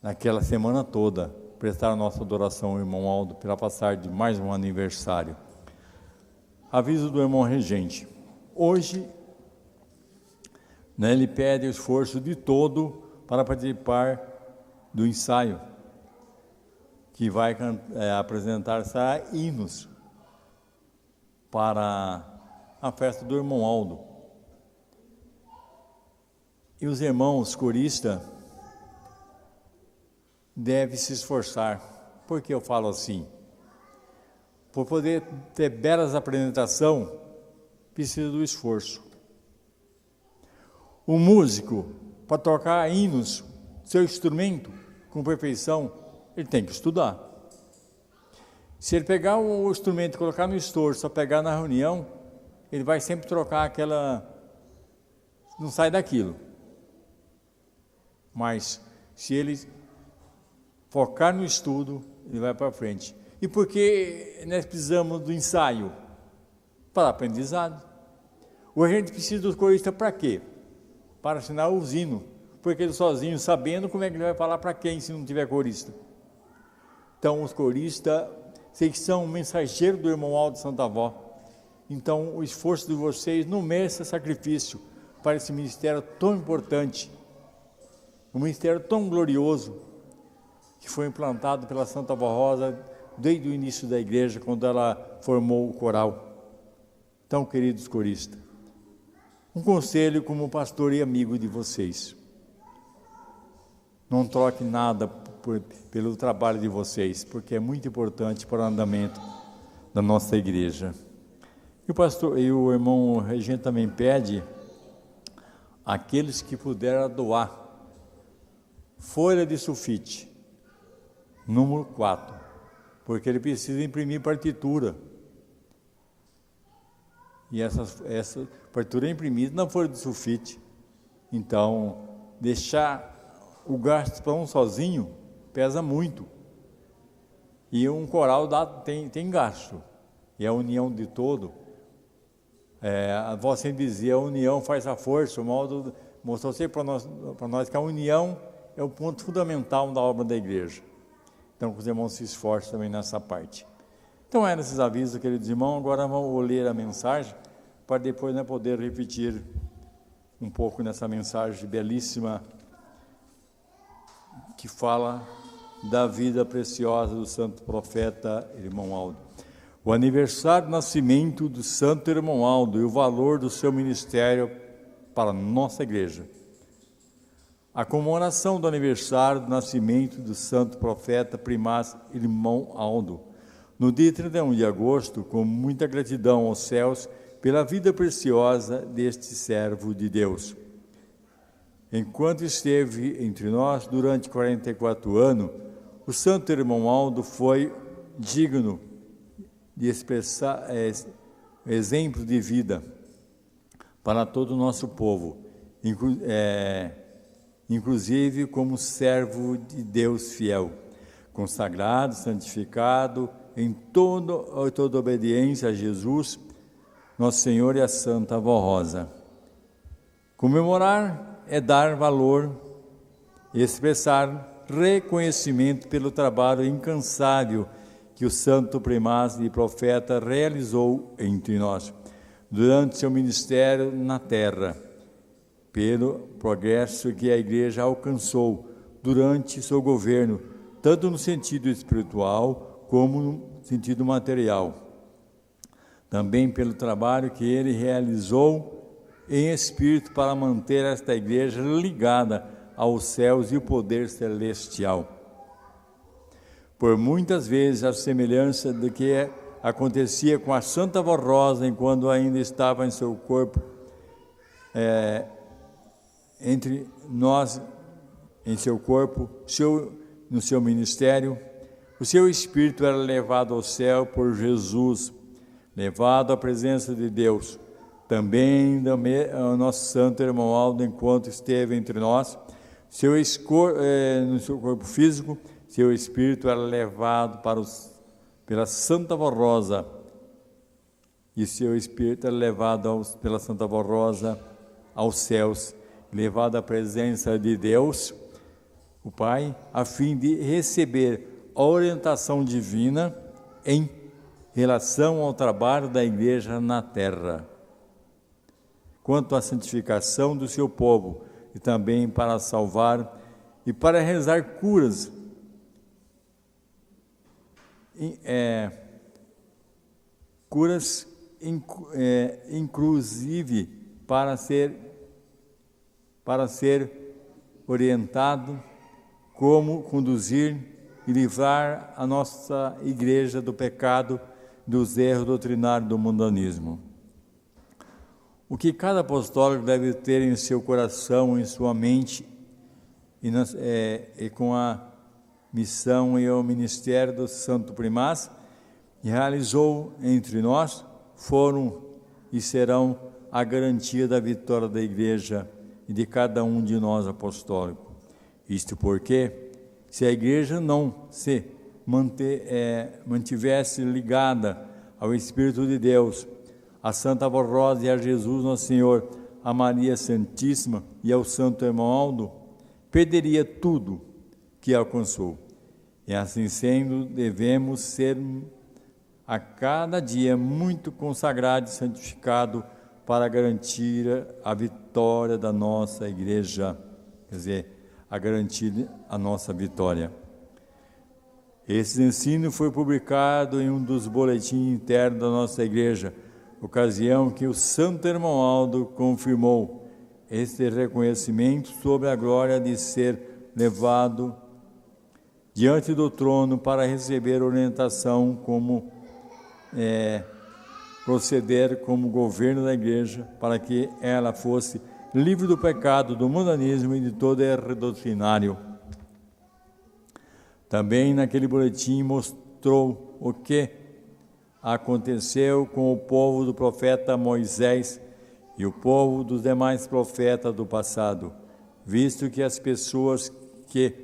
Speaker 2: naquela semana toda, prestar a nossa adoração ao irmão Aldo pela passagem de mais um aniversário. Aviso do irmão regente. Hoje, ele pede o esforço de todo para participar do ensaio, que vai apresentar hinos para a festa do irmão Aldo. E os irmãos coristas devem se esforçar. Por que eu falo assim? Por poder ter belas apresentações, precisa do esforço. O músico, para tocar hinos, seu instrumento com perfeição, ele tem que estudar. Se ele pegar o instrumento e colocar no estouro, só pegar na reunião, ele vai sempre trocar aquela, não sai daquilo. Mas se ele focar no estudo, ele vai para frente. E por que nós precisamos do ensaio? Para aprendizado. O regente precisa dos coristas para quê? Para assinar os hinos. Porque ele sozinho, sabendo, como é que ele vai falar para quem se não tiver corista? Então, os coristas, vocês são mensageiros do irmão Aldo de Santa Avó. Então, o esforço de vocês não merece sacrifício para esse ministério tão importante, um ministério tão glorioso, que foi implantado pela Santa Avó Rosa desde o início da igreja, quando ela formou o coral. Então, queridos coristas, um conselho como pastor e amigo de vocês: não troque nada pelo trabalho de vocês, porque é muito importante para o andamento da nossa igreja. E o pastor e o irmão regente também pede aqueles que puderam doar folha de sulfite, número 4, porque ele precisa imprimir partitura. E essa partitura é imprimida na folha de sulfite. Então, deixar o gasto para um sozinho pesa muito. E um coral tem gasto. E a união de todo. A avó sempre dizia: a união faz a força. O modo mostrou sempre para nós que a união é o ponto fundamental da obra da igreja. Então, que os irmãos se esforcem também nessa parte. Então, eram esses avisos, queridos irmãos. Agora vamos ler a mensagem, para depois poder repetir um pouco nessa mensagem belíssima, que fala da vida preciosa do santo profeta irmão Aldo. O aniversário do nascimento do santo irmão Aldo e o valor do seu ministério para a nossa igreja. A comemoração do aniversário do nascimento do santo profeta primaz irmão Aldo, no dia 31 de agosto, com muita gratidão aos céus pela vida preciosa deste servo de Deus. Enquanto esteve entre nós durante 44 anos, o santo irmão Aldo foi digno de expressar exemplo de vida para todo o nosso povo, inclusive como servo de Deus fiel, consagrado, santificado em toda obediência a Jesus, nosso Senhor, e a Santa Avó Rosa. Comemorar é dar valor e expressar reconhecimento pelo trabalho incansável que o santo primaz e profeta realizou entre nós durante seu ministério na terra, pelo progresso que a Igreja alcançou durante seu governo, tanto no sentido espiritual como no sentido material. Também pelo trabalho que ele realizou em espírito para manter esta Igreja ligada aos céus e o poder celestial. Por muitas vezes a semelhança do que acontecia com a Santa Voz Rosa enquanto ainda estava em seu corpo, entre nós, em seu corpo, no seu ministério, o seu espírito era levado ao céu por Jesus, levado à presença de Deus. Também o nosso santo irmão Aldo, enquanto esteve entre nós, no seu corpo físico, seu espírito era levado pela Santa Voz Rosa, e seu espírito era levado pela Santa Voz Rosa aos céus, levado à presença de Deus, o Pai, a fim de receber a orientação divina em relação ao trabalho da Igreja na terra, quanto à santificação do seu povo, e também para salvar e para realizar curas, inclusive para ser orientado como conduzir e livrar a nossa Igreja do pecado, dos erros doutrinários do mundanismo. O que cada apostólico deve ter em seu coração, em sua mente, e com a missão e o ministério do Santo Primaz, realizou entre nós, foram e serão a garantia da vitória da Igreja e de cada um de nós apostólicos. Isto porque, se a Igreja não se mantivesse ligada ao Espírito de Deus, a Santa Voz Rosa e a Jesus Nosso Senhor, a Maria Santíssima e ao Santo Irmão Aldo, perderia tudo que alcançou. E assim sendo, devemos ser a cada dia muito consagrado e santificado para garantir a vitória da nossa Igreja, quer dizer, a garantir a nossa vitória. Esse ensino foi publicado em um dos boletins internos da nossa Igreja, ocasião que o Santo Irmão Aldo confirmou este reconhecimento sobre a glória de ser levado diante do trono para receber orientação como proceder como governo da Igreja, para que ela fosse livre do pecado, do mundanismo e de todo erro doutrinário. Também naquele boletim mostrou o que aconteceu com o povo do profeta Moisés e o povo dos demais profetas do passado, visto que as pessoas que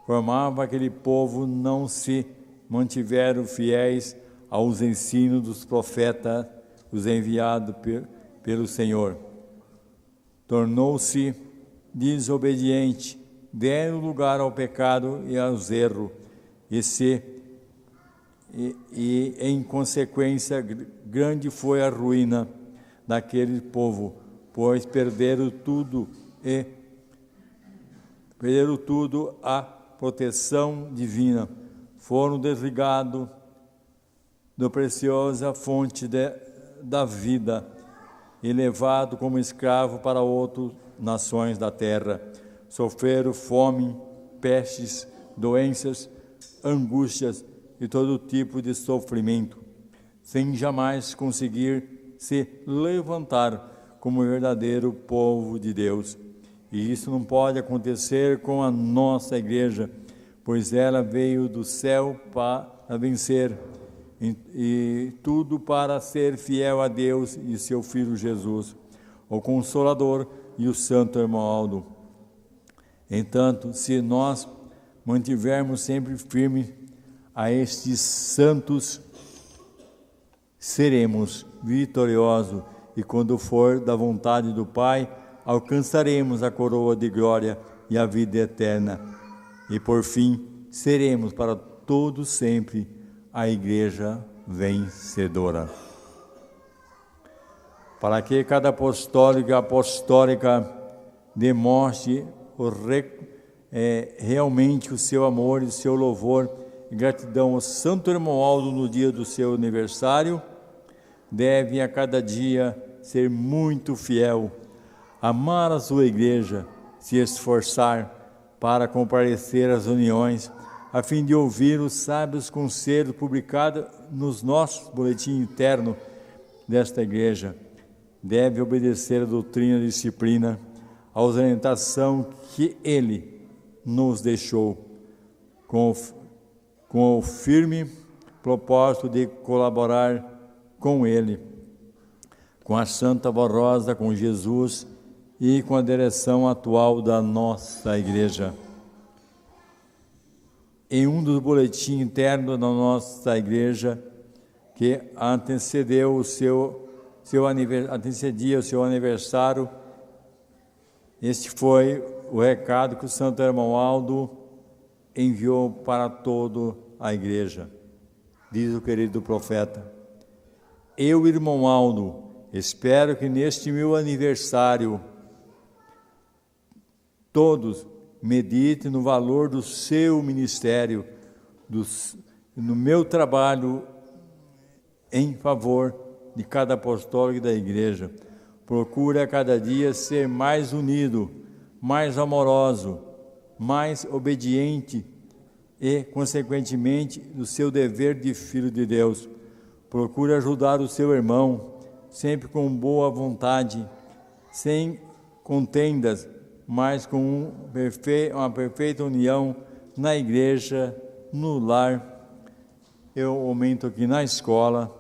Speaker 2: formavam aquele povo não se mantiveram fiéis aos ensinos dos profetas, os enviados pelo Senhor. Tornou-se desobediente, deram lugar ao pecado e aos erros, e em consequência grande foi a ruína daquele povo, pois perderam tudo a proteção divina, foram desligados da preciosa fonte da vida e levados como escravos para outras nações da terra. Sofreram fome, pestes, doenças, angústias e todo tipo de sofrimento, sem jamais conseguir se levantar como verdadeiro povo de Deus. E isso não pode acontecer com a nossa Igreja, pois ela veio do céu para vencer, e tudo para ser fiel a Deus e seu Filho Jesus, o Consolador e o Santo Irmão Aldo. Entanto, se nós mantivermos sempre firme a estes santos, seremos vitoriosos e, quando for da vontade do Pai, alcançaremos a coroa de glória e a vida eterna. E, por fim, seremos para todos sempre a Igreja vencedora. Para que cada apostólico e apostólica demonstre realmente o seu amor e o seu louvor e gratidão ao Santo Hermoaldo no dia do seu aniversário. Deve a cada dia ser muito fiel, amar a sua igreja, se esforçar para comparecer às reuniões, a fim de ouvir os sábios conselhos publicados nos nossos boletins internos desta igreja. Deve obedecer a doutrina e disciplina, a orientação que ele nos deixou, com o firme propósito de colaborar com ele, com a Santa Barrosa, com Jesus e com a direção atual da nossa igreja. Em um dos boletins internos da nossa igreja, que antecedia o seu aniversário, este foi o recado que o Santo Hermoaldo enviou para toda a igreja. Diz o querido profeta: eu, irmão Aldo, espero que neste meu aniversário todos meditem no valor do seu ministério, no meu trabalho em favor de cada apostólico da igreja. Procure a cada dia ser mais unido, mais amoroso, mais obediente e, consequentemente, do seu dever de filho de Deus. Procure ajudar o seu irmão, sempre com boa vontade, sem contendas, mas com uma perfeita união na igreja, no lar. Eu aumento aqui na escola,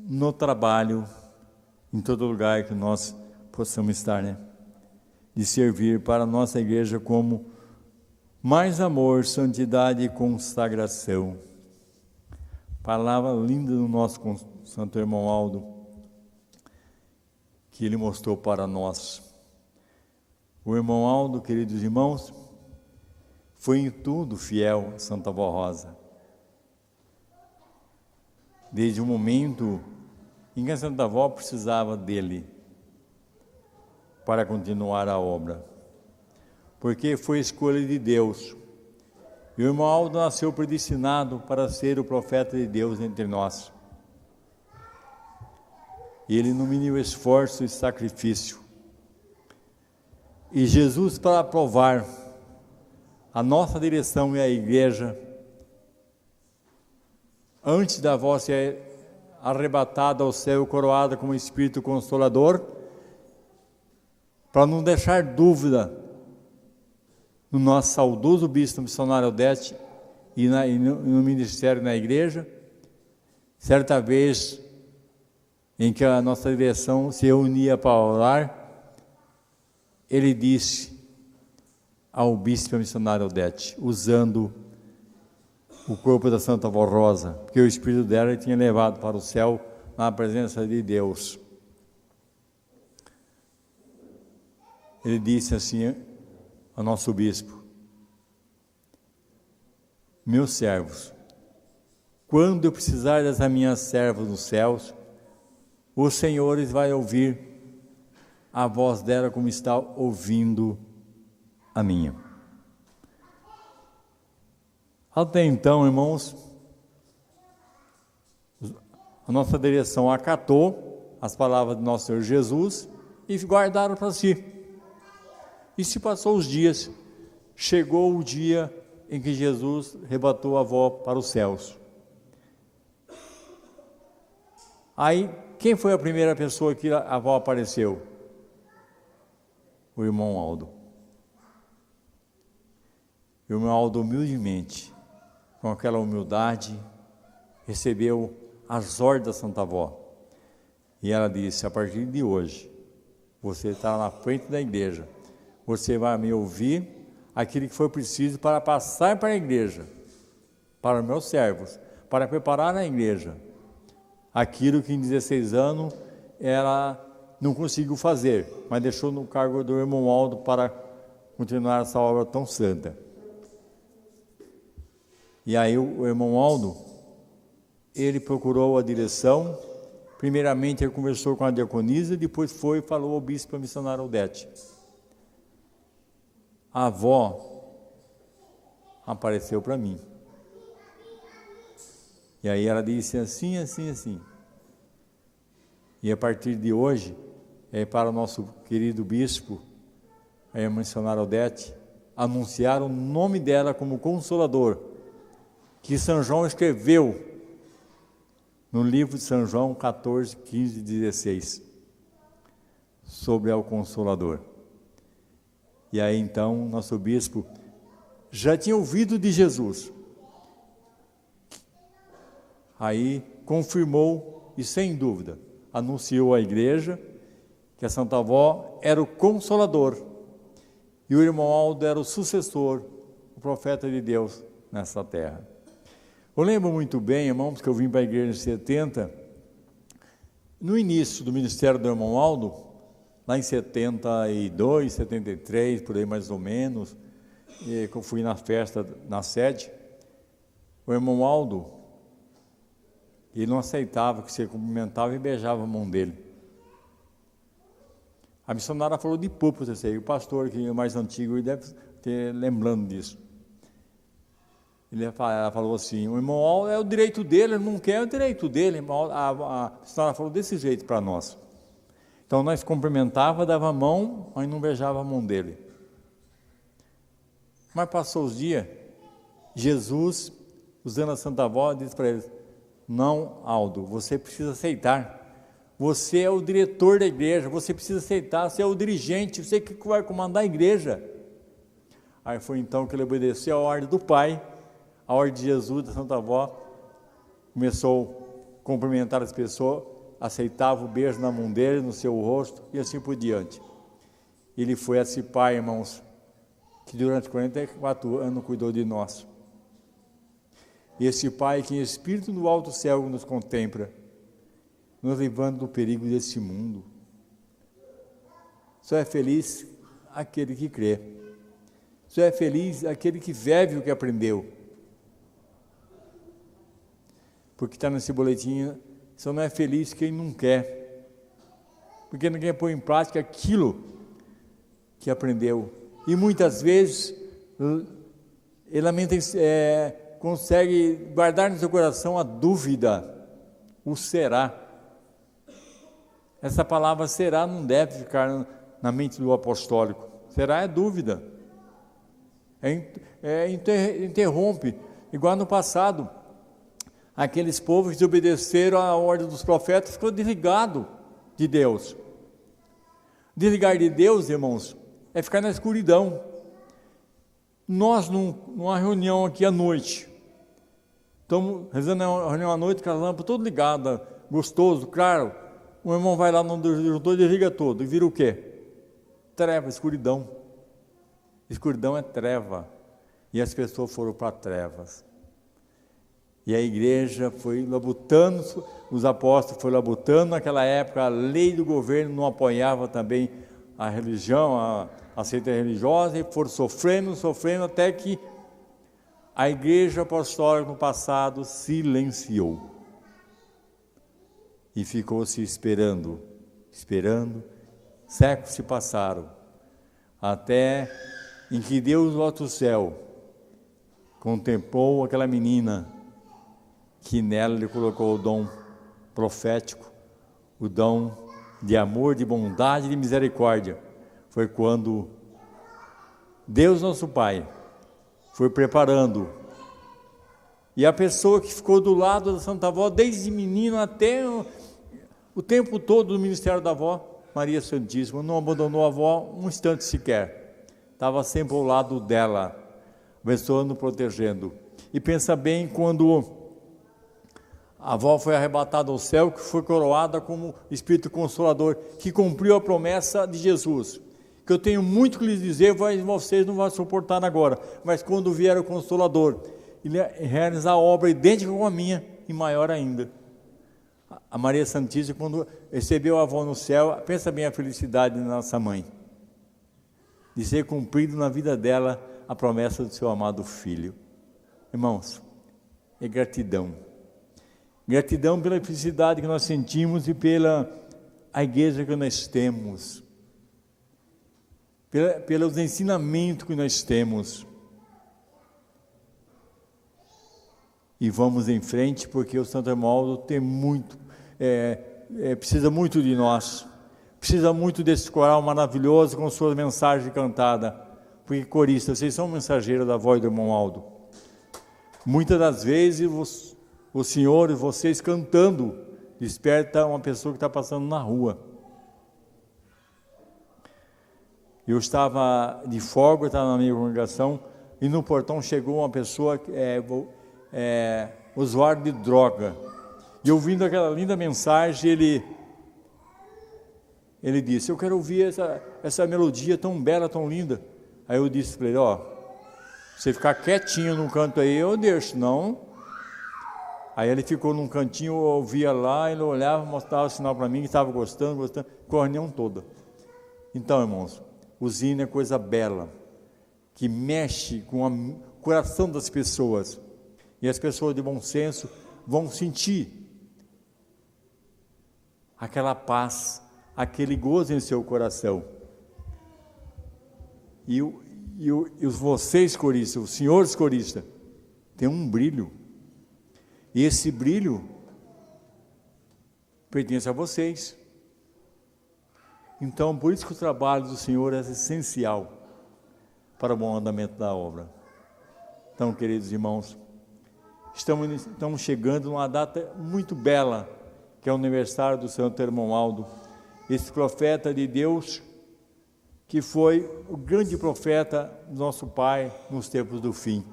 Speaker 2: no trabalho, em todo lugar que nós possamos estar, né? De servir para a nossa igreja como mais amor, santidade e consagração. Palavra linda do nosso Santo Irmão Aldo, que ele mostrou para nós. O irmão Aldo, queridos irmãos, foi em tudo fiel a Santa Avó Rosa. Desde o momento em que a Santa Avó precisava dele para continuar a obra, porque foi escolha de Deus. E o irmão Aldo nasceu predestinado para ser o profeta de Deus entre nós. Ele não mediu esforço e sacrifício. E Jesus, para aprovar a nossa direção e a igreja, antes da avó ser arrebatada ao céu, coroada como Espírito Consolador, para não deixar dúvida no nosso saudoso bispo missionário Odete e no ministério na igreja, certa vez em que a nossa direção se reunia para orar, ele disse ao bispo missionário Odete, usando o corpo da Santa Avó Rosa, porque o espírito dela tinha levado para o céu na presença de Deus. Ele disse assim ao nosso bispo: meus servos, quando eu precisar das minhas servas nos céus, os senhores vão ouvir a voz dela como está ouvindo a minha. Até então, irmãos, a nossa direção acatou as palavras do nosso Senhor Jesus e guardaram para si. E se passou os dias, chegou o dia em que Jesus arrebatou a avó para os céus. Aí, quem foi a primeira pessoa que a avó apareceu? O irmão Aldo. O irmão Aldo, humildemente, com aquela humildade, recebeu as ordens da Santa Avó. E ela disse: a partir de hoje, você está na frente da igreja, você vai me ouvir aquilo que foi preciso para passar para a igreja, para os meus servos, para preparar a igreja, aquilo que em 16 anos ela não conseguiu fazer, mas deixou no cargo do irmão Aldo para continuar essa obra tão santa. E aí o irmão Aldo, ele procurou a direção, Primeiramente, ele conversou com a diaconisa, depois foi e falou ao bispo missionário Odete. A avó apareceu para mim. E aí ela disse assim, assim, assim. E a partir de hoje, para o nosso querido bispo, a missionária Odete, anunciar o nome dela como Consolador, que São João escreveu no livro de São João 14, 15 e 16, sobre o Consolador. E aí então, nosso bispo já tinha ouvido de Jesus. Aí confirmou e sem dúvida anunciou à igreja que a Santa Avó era o Consolador e o irmão Aldo era o sucessor, o profeta de Deus nessa terra. Eu lembro muito bem, irmãos, que eu vim para a igreja em 70, no início do ministério do irmão Aldo, lá em 72, 73, por aí mais ou menos, que eu fui na festa, na sede, o irmão Aldo, ele não aceitava que você cumprimentava e beijava a mão dele. A missionária falou de púlpito, o pastor que é mais antigo ele deve ter lembrando disso. Ela falou assim, o irmão Aldo é o direito dele, ele não quer, é o direito dele. A missionária falou desse jeito para nós. Então nós cumprimentava, dava a mão, mas não beijava a mão dele. Mas passou os dias, Jesus, usando a Santa Avó, disse para eles, não, Aldo, você precisa aceitar. Você é o diretor da igreja, você precisa aceitar, você é o dirigente, você que vai comandar a igreja. Aí foi então que ele obedeceu a ordem do Pai, a ordem de Jesus, da Santa Avó, começou a cumprimentar as pessoas, aceitava o beijo na mão dele, no seu rosto, e assim por diante. Ele foi esse Pai, irmãos, que durante 44 anos cuidou de nós. E esse Pai que em espírito no alto céu nos contempla, nos livrando do perigo desse mundo. Só é feliz aquele que crê. Só é feliz aquele que vive o que aprendeu. Porque está nesse boletim, só não é feliz quem não quer. Porque ninguém põe em prática aquilo que aprendeu. E muitas vezes, ele consegue guardar no seu coração a dúvida, o será. Essa palavra será não deve ficar na mente do apostólico. Será é dúvida. Interrompe. Igual no passado, aqueles povos que desobedeceram à ordem dos profetas ficou desligado de Deus. Desligar de Deus, irmãos, é ficar na escuridão. Nós, numa reunião aqui à noite, estamos rezando uma reunião à noite com a lâmpada toda ligada, gostoso, claro. O irmão vai lá no disjuntor e desliga todo. E vira o quê? Treva, escuridão. Escuridão é treva. E as pessoas foram para trevas. E a igreja foi labutando, os apóstolos foram labutando. Naquela época, a lei do governo não apoiava também a religião, a seita religiosa, e foram sofrendo, até que a igreja apostólica no passado silenciou. E ficou-se esperando, séculos se passaram, até em que Deus do alto céu contemplou aquela menina, que nela lhe colocou o dom profético, o dom de amor, de bondade e de misericórdia. Foi quando Deus nosso Pai foi preparando, e a pessoa que ficou do lado da Santa Avó, desde menino até o tempo todo do ministério da avó, Maria Santíssima, não abandonou a avó um instante sequer, estava sempre ao lado dela, abençoando, protegendo. E pensa bem, quando a avó foi arrebatada ao céu, que foi coroada como Espírito Consolador, que cumpriu a promessa de Jesus, que eu tenho muito que lhes dizer, vocês não vão suportar agora, mas quando vier o Consolador, ele realizar a obra idêntica com a minha, e maior ainda. A Maria Santíssima, quando recebeu a avó no céu, pensa bem a felicidade da nossa mãe, de ser cumprido na vida dela a promessa do seu amado Filho. Irmãos, é gratidão. Gratidão pela felicidade que nós sentimos e pela a igreja que nós temos, pelos ensinamentos que nós temos. E vamos em frente, porque o Santo Romualdo tem muito, precisa muito de nós, precisa muito desse coral maravilhoso com sua mensagem cantada, porque coristas, vocês são mensageiros da voz do Romualdo. Muitas das vezes o Senhor e vocês cantando desperta uma pessoa que está passando na rua. Eu estava de folga, estava na minha congregação, e no portão chegou uma pessoa usuário de droga, e ouvindo aquela linda mensagem, ele disse: eu quero ouvir essa melodia tão bela, tão linda. Aí eu disse para ele: você ficar quietinho num canto aí, eu deixo, não. Aí ele ficou num cantinho, eu ouvia lá, ele olhava, mostrava o sinal para mim, que estava gostando, com a reunião toda. Então, irmãos, o Zine é coisa bela, que mexe com o coração das pessoas, e as pessoas de bom senso vão sentir aquela paz, aquele gozo em seu coração. E vocês coristas, os senhores coristas, tem um brilho, e esse brilho pertence a vocês. Então, por isso que o trabalho do Senhor é essencial para o bom andamento da obra. Então, queridos irmãos, estamos chegando numa data muito bela, que é o aniversário do Santo Romualdo, esse profeta de Deus, que foi o grande profeta do nosso Pai nos tempos do fim.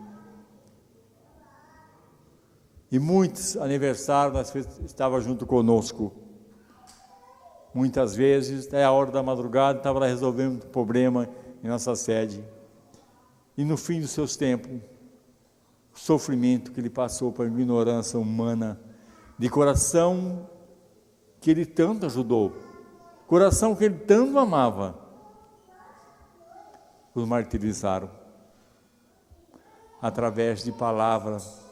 Speaker 2: E muitos aniversários estavam junto conosco. Muitas vezes, até a hora da madrugada, estava lá resolvendo um problema em nossa sede. E no fim dos seus tempos, o sofrimento que ele passou por ignorância humana, de coração que ele tanto ajudou, coração que ele tanto amava, os martirizaram através de palavras,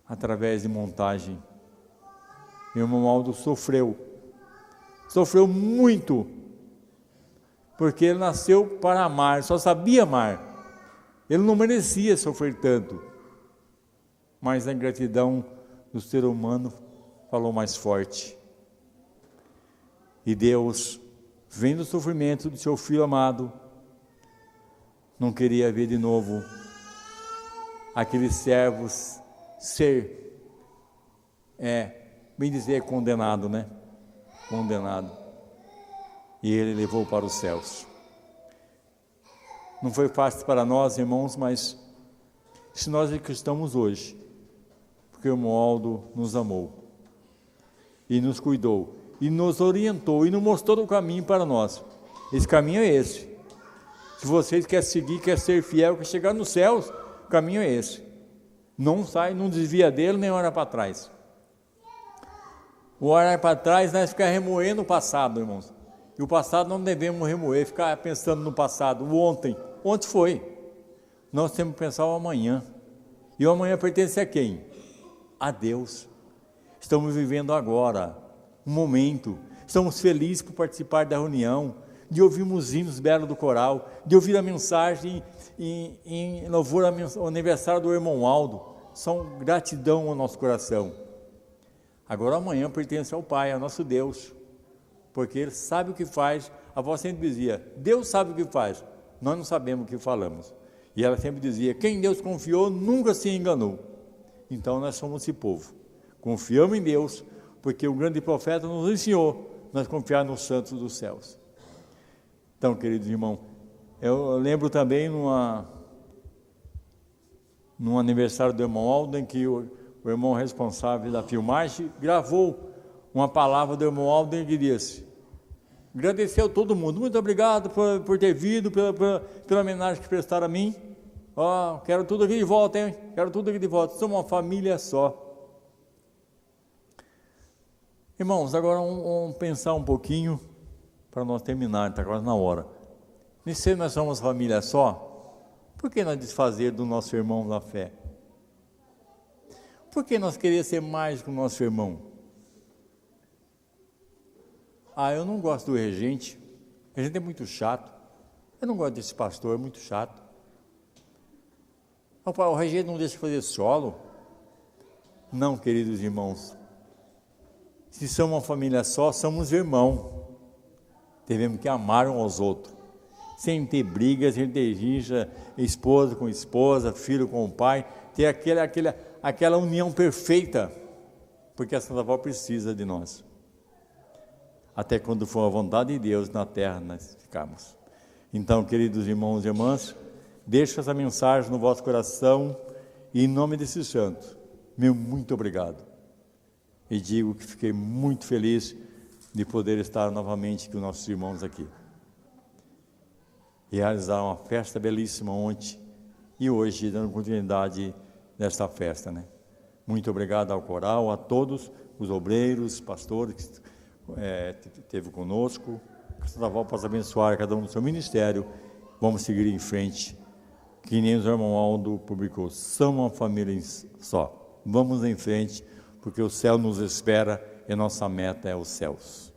Speaker 2: através de montagem. Meu Romualdo sofreu muito, porque ele nasceu para amar, só sabia amar. Ele não merecia sofrer tanto, mas a ingratidão do ser humano falou mais forte. E Deus, vendo o sofrimento do seu filho amado, não queria ver de novo aqueles servos ser, bem dizer, condenado, né? Condenado. E ele levou para os céus. Não foi fácil para nós, irmãos, mas se nós aqui estamos hoje, porque o Romualdo nos amou, e nos cuidou, e nos orientou, e nos mostrou o caminho para nós. Esse caminho é esse. Se vocês querem seguir, querem ser fiel, querem chegar nos céus, o caminho é esse. Não sai, não desvia dele, nem olha para trás. O olhar para trás, nós ficamos remoendo o passado, irmãos. E o passado não devemos remoer, ficar pensando no passado, o ontem. Ontem foi. Nós temos que pensar o amanhã. E o amanhã pertence a quem? A Deus. Estamos vivendo agora, um momento. Estamos felizes por participar da reunião, de ouvir os hinos belos do coral, de ouvir a mensagem em louvor ao aniversário do irmão Aldo. São gratidão ao nosso coração. Agora amanhã pertence ao Pai, ao nosso Deus, porque Ele sabe o que faz. A avó sempre dizia: Deus sabe o que faz, nós não sabemos o que falamos. E ela sempre dizia: quem Deus confiou nunca se enganou. Então nós somos esse povo, confiamos em Deus, porque o grande profeta nos ensinou nós confiar nos santos dos céus. Então, queridos irmãos, eu lembro também num aniversário do irmão Aldo, em que o irmão responsável da filmagem gravou uma palavra do irmão Aldo, em que disse: agradeceu a todo mundo, muito obrigado por ter vindo, pela homenagem que prestaram a mim. Quero tudo aqui de volta, hein? Quero tudo aqui de volta. Somos uma família só. Irmãos, agora vamos pensar um pouquinho para nós terminar, está quase na hora. E se nós somos família só, por que nós desfazer do nosso irmão da fé? Por que nós queremos ser mais que o nosso irmão? Eu não gosto do regente. O regente é muito chato. Eu não gosto desse pastor, é muito chato. O regente não deixa fazer solo. Não, queridos irmãos. Se somos uma família só, somos irmãos. Devemos que amar uns aos outros. Sem ter brigas, sem ter rixa, esposa com esposa, filho com o pai. Ter aquela união perfeita. Porque a Santa Avó precisa de nós. Até quando for a vontade de Deus na terra nós ficamos. Então, queridos irmãos e irmãs, deixo essa mensagem no vosso coração e em nome desse santo, meu muito obrigado. E digo que fiquei muito feliz de poder estar novamente com nossos irmãos aqui. E realizar uma festa belíssima ontem e hoje, dando continuidade nesta festa, né? Muito obrigado ao coral, a todos os obreiros, pastores que esteve conosco. Que a Santa Avó possa abençoar cada um do seu ministério. Vamos seguir em frente. Que nem o irmão Aldo publicou, somos uma família só. Vamos em frente, porque o céu nos espera e nossa meta é os céus.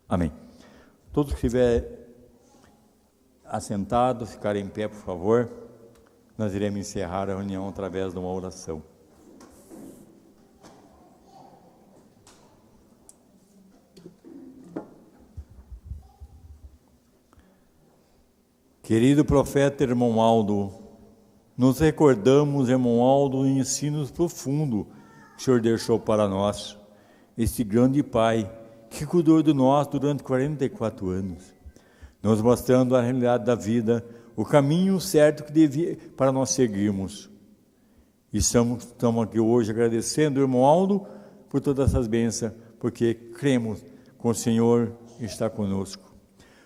Speaker 2: Amém. Todos que estiverem assentados, ficarem em pé, por favor. Nós iremos encerrar a reunião através de uma oração. Querido profeta irmão Aldo, nos recordamos, irmão Aldo, em ensinos profundos que o Senhor deixou para nós, esse grande Pai que cuidou de nós durante 44 anos, nos mostrando a realidade da vida, o caminho certo que devia para nós seguirmos. E estamos aqui hoje agradecendo, irmão Aldo, por todas essas bênçãos, porque cremos que o Senhor está conosco.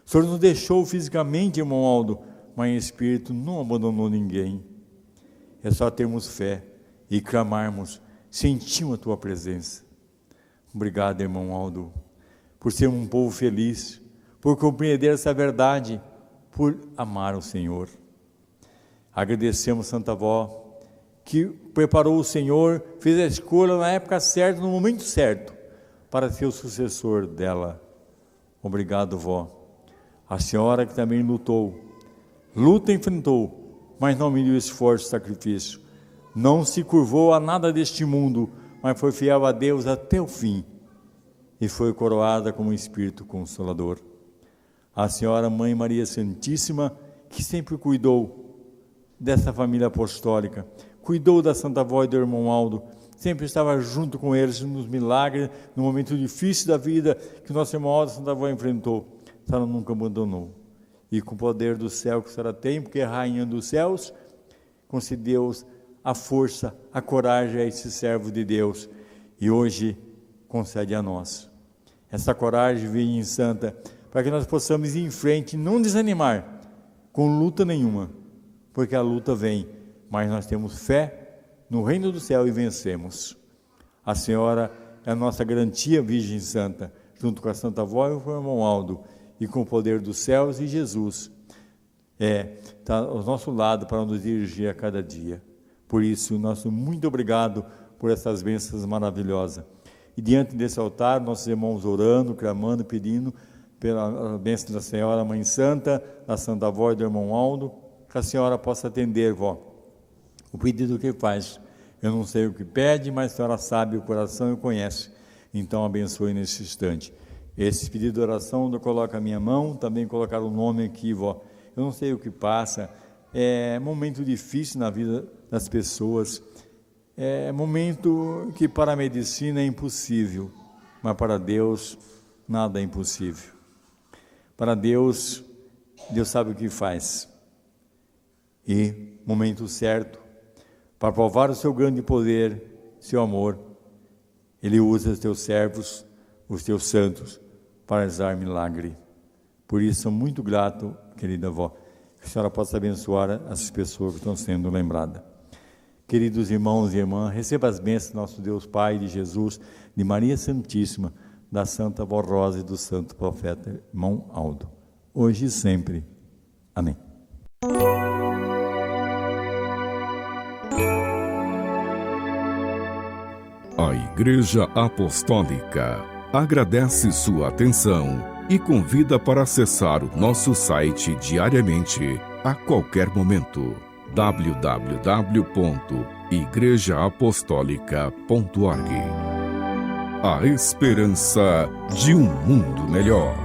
Speaker 2: O Senhor nos deixou fisicamente, irmão Aldo, mas em espírito não abandonou ninguém. É só termos fé e clamarmos, sentimos a tua presença. Obrigado, irmão Aldo, por ser um povo feliz, por compreender essa verdade, por amar o Senhor. Agradecemos Santa Avó, que preparou o Senhor, fez a escolha na época certa, no momento certo, para ser o sucessor dela. Obrigado, vó. A senhora que também luta, enfrentou, mas não mediu esforço e sacrifício. Não se curvou a nada deste mundo, mas foi fiel a Deus até o fim. E foi coroada como um Espírito Consolador. A senhora Mãe Maria Santíssima, que sempre cuidou dessa família apostólica, cuidou da Santa Avó e do irmão Aldo, sempre estava junto com eles nos milagres, no momento difícil da vida que o nosso irmão Aldo e a Santa Avó enfrentou. A senhora nunca abandonou. E com o poder do céu que a senhora tem, porque é a rainha dos céus, concedeu a força, a coragem a esse servo de Deus. E hoje concede a nós essa coragem Virgem Santa, para que nós possamos ir em frente e não desanimar com luta nenhuma, porque a luta vem, mas nós temos fé no reino do céu e vencemos. A senhora é a nossa garantia, Virgem Santa, junto com a Santa Avó e o irmão Aldo, e com o poder dos céus, e Jesus está ao nosso lado para nos dirigir a cada dia. Por isso, nosso muito obrigado por essas bênçãos maravilhosas. E diante desse altar, nossos irmãos orando, clamando, pedindo pela bênção da Senhora Mãe Santa, da Santa Avó e do irmão Aldo, que a senhora possa atender, vó, o pedido que faz. Eu não sei o que pede, mas a senhora sabe o coração e conhece. Então, abençoe nesse instante. Esse pedido de oração, eu coloco a minha mão, também colocar o nome aqui, vó. Eu não sei o que passa, é momento difícil na vida das pessoas, é momento que para a medicina é impossível, mas para Deus nada é impossível. Para Deus, Deus sabe o que faz. E, momento certo, para provar o seu grande poder, seu amor, Ele usa os teus servos, os teus santos, para realizar milagre. Por isso, sou muito grato, querida avó, que a senhora possa abençoar essas pessoas que estão sendo lembradas. Queridos irmãos e irmãs, receba as bênçãos do nosso Deus Pai, de Jesus, de Maria Santíssima, da Santa Avó Rosa e do Santo Profeta irmão Aldo, hoje e sempre. Amém.
Speaker 5: A Igreja Apostólica agradece sua atenção e convida para acessar o nosso site diariamente, a qualquer momento. www.igrejaapostólica.org. A esperança de um mundo melhor.